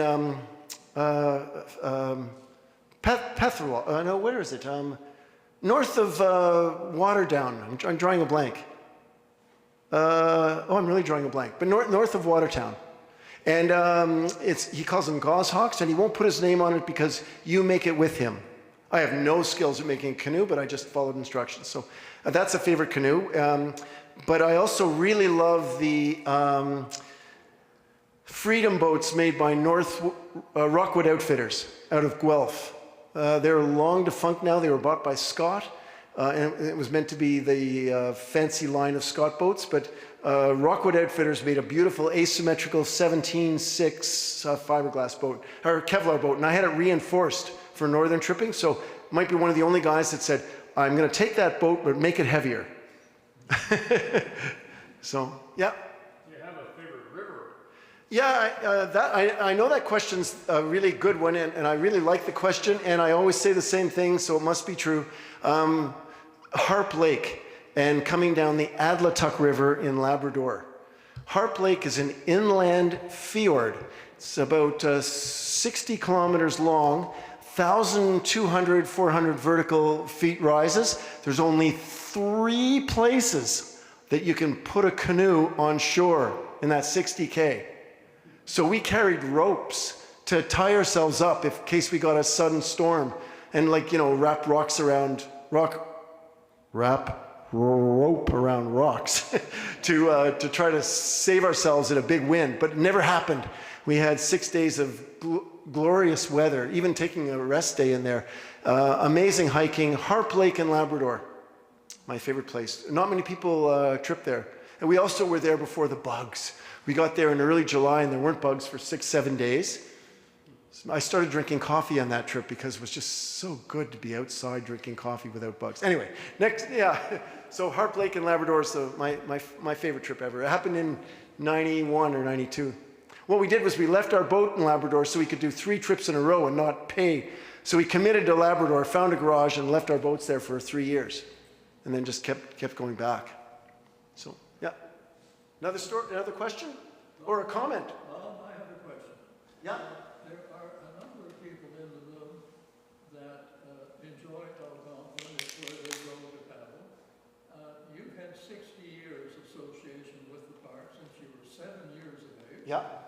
Petherill. No, where is it? North of Waterdown. I'm drawing a blank. I'm really drawing a blank. But north of Watertown. And he calls them goshawks, and he won't put his name on it because you make it with him. I have no skills at making a canoe, but I just followed instructions. So that's a favorite canoe. But I also really love the Freedom boats made by Rockwood Outfitters out of Guelph. They're long defunct now. They were bought by Scott, and it was meant to be the fancy line of Scott boats, but Rockwood Outfitters made a beautiful asymmetrical 17.6 fiberglass boat, or Kevlar boat, and I had it reinforced for northern tripping, so might be one of the only guys that said, I'm going to take that boat, but make it heavier. So, yeah. Do you have a favorite river? Yeah, I know that question's a really good one, and I really like the question, and I always say the same thing, so it must be true. Harp Lake and coming down the Adlatuck River in Labrador. Harp Lake is an inland fjord. It's about 60 kilometers long, 1,200, 400 vertical feet rises. There's only 3 places that you can put a canoe on shore in that 60K. So we carried ropes to tie ourselves up in case we got a sudden storm, and wrap rope around rocks to try to save ourselves in a big wind, but it never happened. We had 6 days of glorious weather, even taking a rest day in there. Amazing hiking, Harp Lake in Labrador, my favorite place. Not many people trip there. And we also were there before the bugs. We got there in early July and there weren't bugs for 6-7 days. So I started drinking coffee on that trip because it was just so good to be outside drinking coffee without bugs. Anyway, next, yeah. So Harp Lake in Labrador is my favorite trip ever. It happened in 91 or 92. What we did was we left our boat in Labrador so we could do 3 trips in a row and not pay. So we committed to Labrador, found a garage, and left our boats there for 3 years. And then just kept going back. So, yeah. Another question? Or a comment? I have a question. Yeah. There are a number of people in the room that enjoy Algonquin. It's where they go to paddle. You've had 60 years association with the park since you were 7 years of age. Yeah.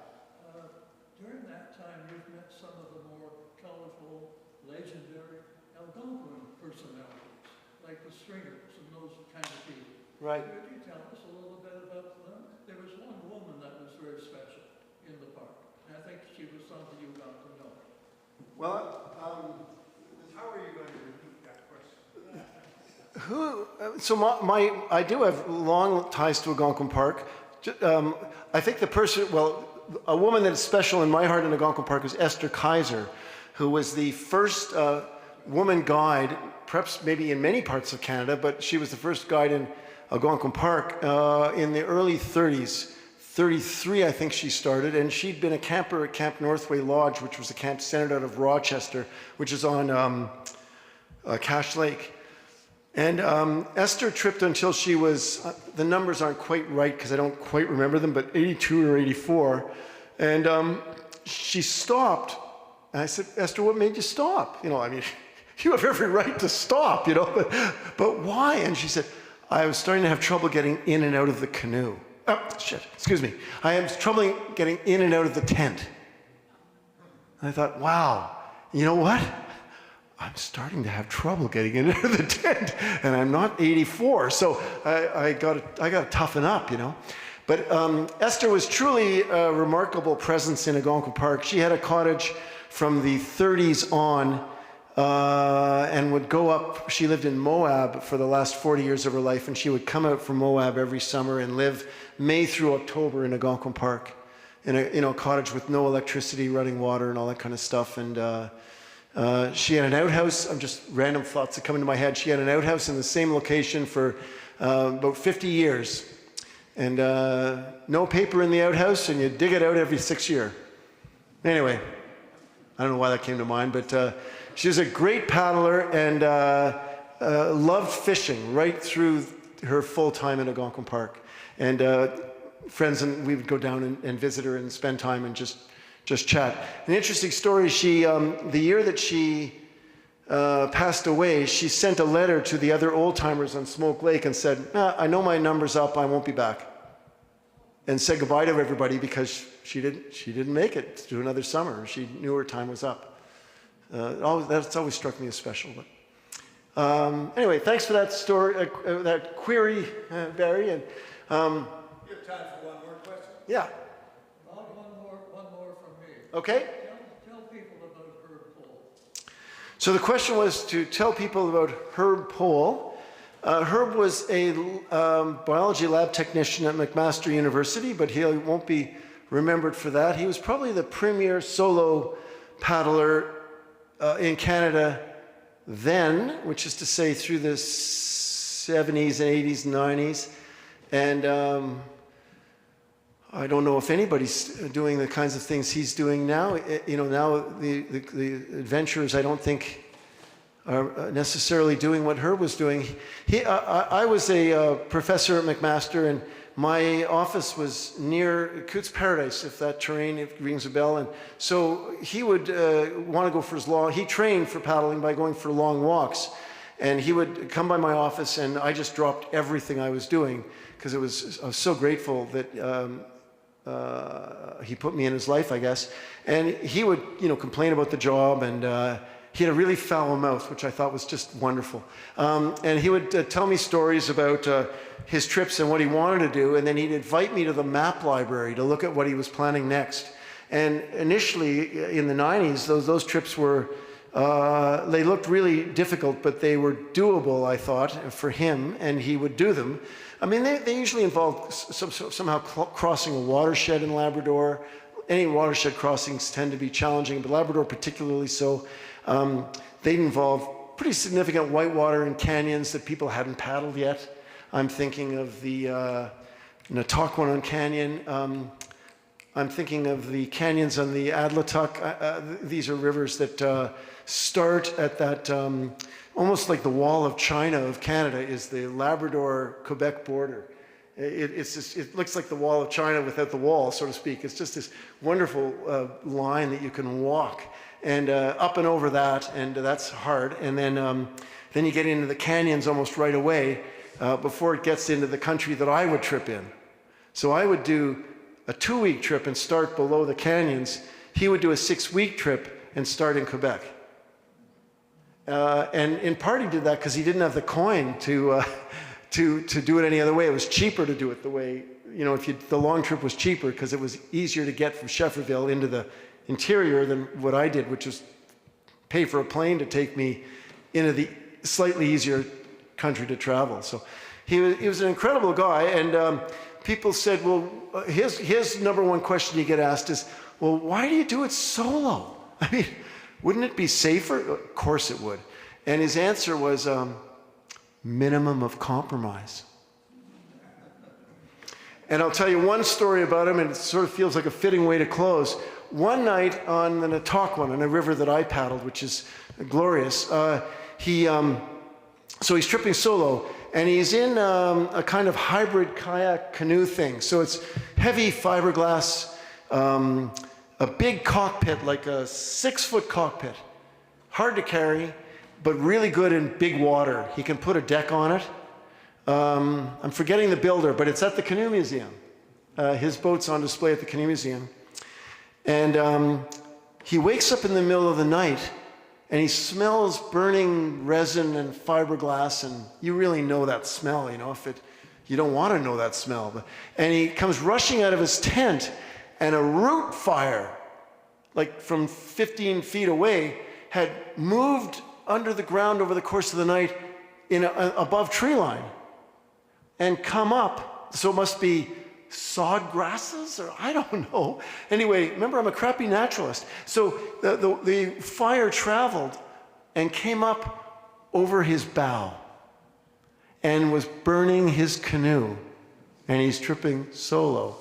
During that time, you've met some of the more colorful, legendary Algonquin personalities, like the Stringers and those kind of people. Right. Could you tell us a little bit about them? There was one woman that was very special in the park. And I think she was somebody you got to know. Well, How are you going to repeat that question? I do have long ties to Algonquin Park. I think a woman that is special in my heart in Algonquin Park is Esther Kaiser, who was the first woman guide, perhaps maybe in many parts of Canada, but she was the first guide in Algonquin Park in the early 30s. 33, I think she started, and she'd been a camper at Camp Northway Lodge, which was a camp centered out of Rochester, which is on Cache Lake. And Esther tripped until she was, the numbers aren't quite right because I don't quite remember them, but 82 or 84. And she stopped. And I said, Esther, what made you stop? You have every right to stop, but why? And she said, I was starting to have trouble getting in and out of the canoe. Oh, shit, excuse me. I had trouble getting in and out of the tent. And I thought, wow, you know what? I'm starting to have trouble getting in and out of the tent, and I'm not 84, so I got to toughen up, But Esther was truly a remarkable presence in Algonquin Park. She had a cottage from the 30s on, and would go up. She lived in Moab for the last 40 years of her life, and she would come out from Moab every summer and live May through October in Algonquin Park in a cottage with no electricity, running water, and all that kind of stuff. And she had an outhouse. I'm just random thoughts that come into my head. She had an outhouse in the same location for about 50 years. And no paper in the outhouse, and you dig it out every 6 years. Anyway, I don't know why that came to mind, but she was a great paddler and loved fishing right through her full time in Algonquin Park. And friends and we would go down and visit her and spend time and just chat. An interesting story, she, the year that she passed away, she sent a letter to the other old-timers on Smoke Lake and said, I know my number's up, I won't be back. And said goodbye to everybody because she didn't make it to another summer. She knew her time was up. That's always struck me as special. But anyway, thanks for that story, that query, Barry. And You have time for one more question? yeah, Not one more from me. okay. Tell people about Herb Pohl. So the question was to tell people about Herb Pohl. Herb was a biology lab technician at McMaster University, but he won't be remembered for that. He was probably the premier solo paddler in Canada then, which is to say through the 70s and 80s and 90s. And I don't know if anybody's doing the kinds of things he's doing now. Now the adventurers, I don't think, are necessarily doing what Herb was doing. I was a professor at McMaster, and my office was near Coots Paradise, if that terrain rings a bell. And so he would want to go for he trained for paddling by going for long walks. And he would come by my office, and I just dropped everything I was doing because I was so grateful that he put me in his life, I guess. And he would, complain about the job, and he had a really foul mouth, which I thought was just wonderful. And he would tell me stories about his trips and what he wanted to do, and then he'd invite me to the map library to look at what he was planning next. And initially, in the 90s, those trips were, they looked really difficult, but they were doable, I thought, for him, and he would do them. I mean, they usually involved somehow crossing a watershed in Labrador. Any watershed crossings tend to be challenging, but Labrador particularly so. They'd involve pretty significant whitewater and canyons that people hadn't paddled yet. I'm thinking of the Natahquan Canyon. I'm thinking of the canyons on the Adlatuck. These are rivers that start at that, almost like the wall of China of Canada is the Labrador-Quebec border. It looks like the wall of China without the wall, so to speak. It's just this wonderful line that you can walk. And up and over that, and that's hard. And then you get into the canyons almost right away before it gets into the country that I would trip in. So I would do a 2-week trip and start below the canyons. He would do a 6-week trip and start in Quebec. And in part he did that because he didn't have the coin to do it any other way. It was cheaper to do it the way, the long trip was cheaper because it was easier to get from Shefferville into the interior than what I did, which was pay for a plane to take me into the slightly easier country to travel. So he was an incredible guy, and people said, well, his number one question you get asked is, well, why do you do it solo? I mean, wouldn't it be safer? Of course it would. And his answer was, minimum of compromise. And I'll tell you one story about him, and it sort of feels like a fitting way to close. One night on the Natahquan, on a river that I paddled, which is glorious, so he's tripping solo, and he's in a kind of hybrid kayak canoe thing. So it's heavy fiberglass, a big cockpit, like a 6-foot cockpit, hard to carry, but really good in big water. He can put a deck on it. I'm forgetting the builder, but it's at the Canoe Museum. His boat's on display at the Canoe Museum. And he wakes up in the middle of the night and he smells burning resin and fiberglass, and you really know that smell, you don't want to know that smell. And he comes rushing out of his tent, and a root fire, like from 15 feet away, had moved under the ground over the course of the night above tree line and come up. So it must be sod grasses, or I don't know. Anyway, remember, I'm a crappy naturalist. So the fire traveled and came up over his bow. and was burning his canoe, and he's tripping solo.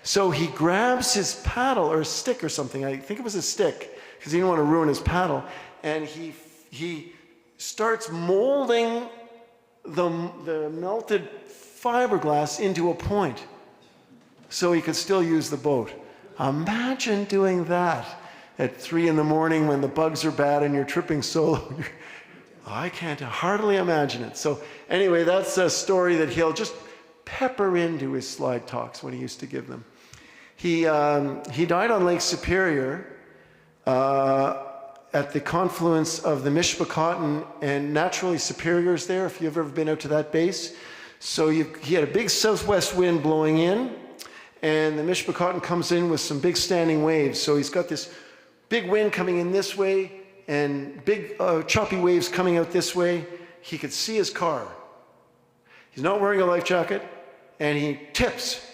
So he grabs his paddle or a stick or something, I think it was a stick, because he didn't want to ruin his paddle, and he starts molding the melted fiberglass into a point so he could still use the boat. Imagine doing that at 3 in the morning when the bugs are bad and you're tripping solo. I can't hardly imagine it. So anyway, that's a story that he'll just pepper into his slide talks when he used to give them. He died on Lake Superior at the confluence of the Mishpacotton and naturally Superior's there, if you've ever been out to that base. So he had a big southwest wind blowing in, and the Mishpacotton comes in with some big standing waves. So he's got this big wind coming in this way and big choppy waves coming out this way. He could see his car. He's not wearing a life jacket, and he tips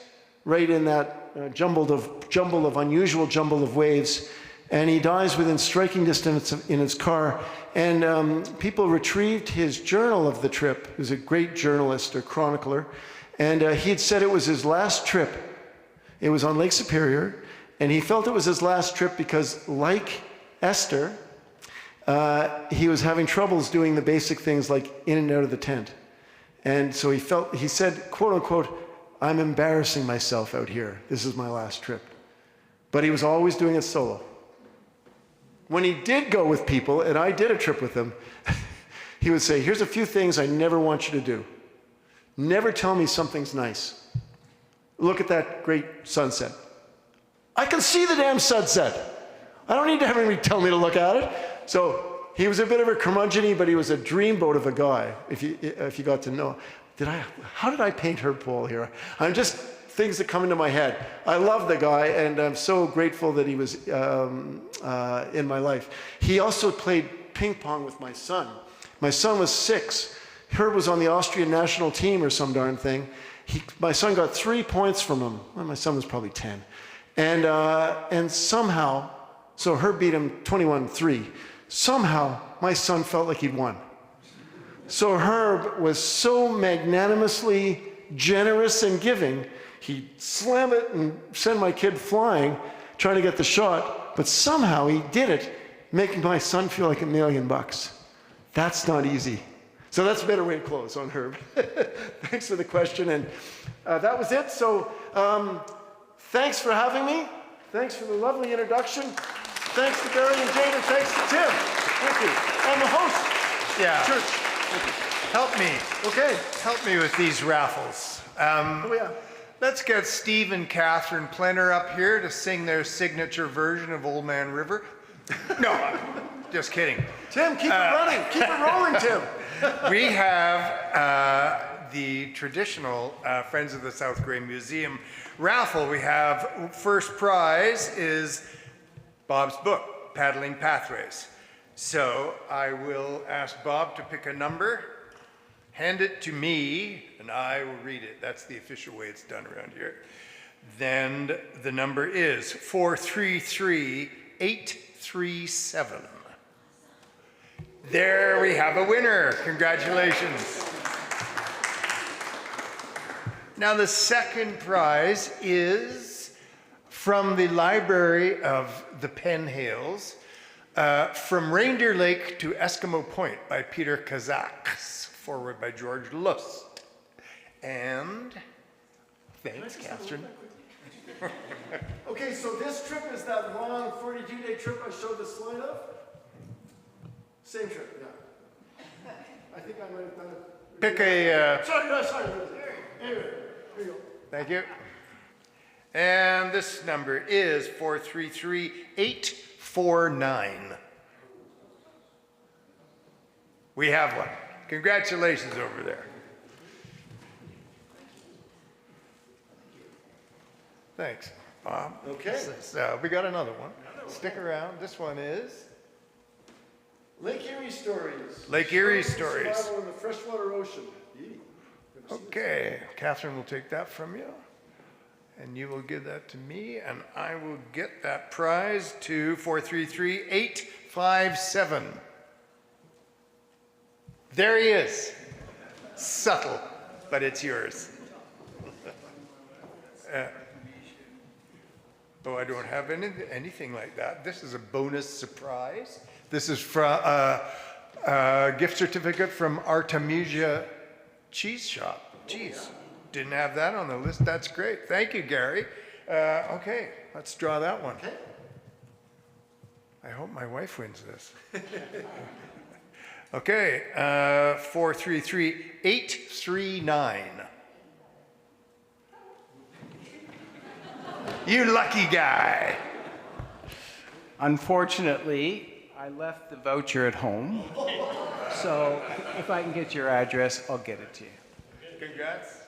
right in that jumble of unusual jumble of waves, and he dies within striking distance in his car. And people retrieved his journal of the trip. He was a great journalist or chronicler, and he had said it was his last trip. It was on Lake Superior, and he felt it was his last trip because, like Esther, he was having troubles doing the basic things like in and out of the tent. And so he said, quote unquote, "I'm embarrassing myself out here. This is my last trip." But he was always doing it solo. When he did go with people, and I did a trip with him, he would say, "Here's a few things I never want you to do. Never tell me something's nice. Look at that great sunset. I can see the damn sunset. I don't need to have anybody tell me to look at it." So he was a bit of a curmudgeon, but he was a dreamboat of a guy, if you got to know. How did I paint Herb Paul here? I'm just things that come into my head. I love the guy, and I'm so grateful that he was in my life. He also played ping pong with my son. My son was 6. Herb was on the Austrian national team or some darn thing. My son got 3 points from him. Well, my son was probably 10. And somehow, so Herb beat him 21-3. Somehow, my son felt like he'd won. So Herb was so magnanimously generous and giving, he'd slam it and send my kid flying, trying to get the shot, but somehow he did it, making my son feel like $1 million. That's not easy. So that's a better way to close on Herb. Thanks for the question, and that was it. So thanks for having me. Thanks for the lovely introduction. Thanks to Barry and Jane, and thanks to Tim. Thank you. And the host. Yeah. Church. Help me. Okay. Help me with these raffles. Oh, yeah. Let's get Steve and Catherine Plenner up here to sing their signature version of Old Man River. No, just kidding. Tim, keep it running. Keep it rolling, Tim. We have the traditional Friends of the South Grey Museum raffle. We have first prize is Bob's book, Paddling Pathways. So I will ask Bob to pick a number, hand it to me, and I will read it. That's the official way it's done around here. Then the number is 433837. There we have a winner. Congratulations. Now the second prize is from the Library of the Penhales, From Reindeer Lake to Eskimo Point by Peter Kazaks, forward by George Lust. And thanks, Catherine. Okay, so this trip is that long 42-day trip I showed the slide of? Same trip, yeah. I think I might have done it. Pick a... Sorry. Anyway, here you go. Thank you. And this number is 433849. We have one. Congratulations over there. Thanks, Bob. Okay. So we got another one. Stick around. This one is Lake Erie Stories. Lake Erie Stories. Survival in the freshwater ocean. Okay, Catherine will take that from you, and you will give that to me, and I will get that prize to 433857. There he is. Subtle, but it's yours. Oh, I don't have anything like that. This is a bonus surprise. This is from a gift certificate from Artemisia Cheese Shop. Cheese. Didn't have that on the list. That's great. Thank you, Gary. Okay, let's draw that one. Okay. I hope my wife wins this. Okay, 433839. You lucky guy. Unfortunately, I left the voucher at home. So if I can get your address, I'll get it to you. Congrats.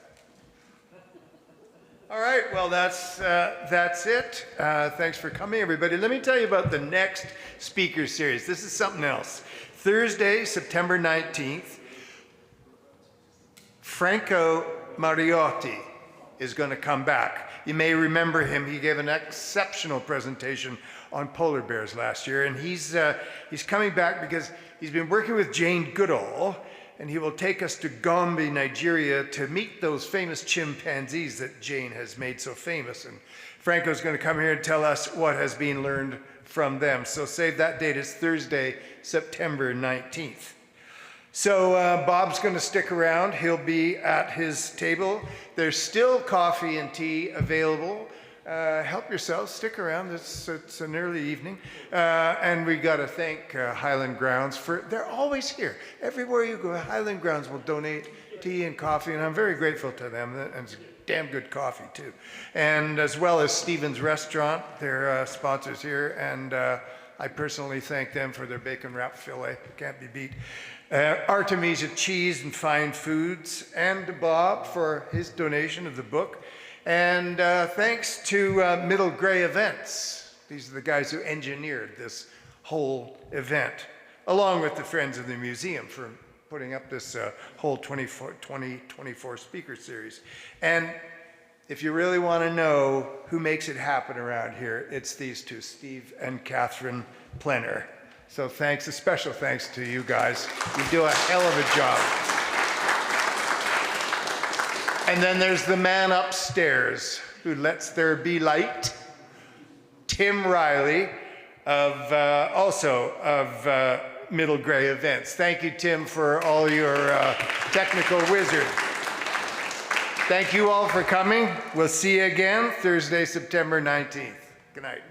All right, well, that's it. Thanks for coming, everybody. Let me tell you about the next speaker series. This is something else. Thursday, September 19th, Franco Mariotti is going to come back. You may remember him. He gave an exceptional presentation on polar bears last year, and he's coming back because he's been working with Jane Goodall, and he will take us to Gombe, Nigeria, to meet those famous chimpanzees that Jane has made so famous. And Franco's going to come here and tell us what has been learned from them. So save that date. It's Thursday, September 19th. So Bob's going to stick around. He'll be at his table. There's still coffee and tea available. Help yourselves, stick around. It's an early evening. And we got to thank Highland Grounds they're always here. Everywhere you go, Highland Grounds will donate tea and coffee, and I'm very grateful to them. And it's damn good coffee too. And as well as Stephen's Restaurant, they're sponsors here, and I personally thank them for their bacon wrap filet. Can't be beat. Artemisia Cheese and Fine Foods, and to Bob for his donation of the book. And thanks to Middle Grey Events. These are the guys who engineered this whole event, along with the Friends of the Museum for putting up this whole 2024 speaker series. And if you really want to know who makes it happen around here, it's these two, Steve and Catherine Plenner. So thanks, a special thanks to you guys. You do a hell of a job. And then there's the man upstairs who lets there be light, Tim Riley, also of Middle Grey Events. Thank you, Tim, for all your technical wizard. Thank you all for coming. We'll see you again Thursday, September 19th. Good night.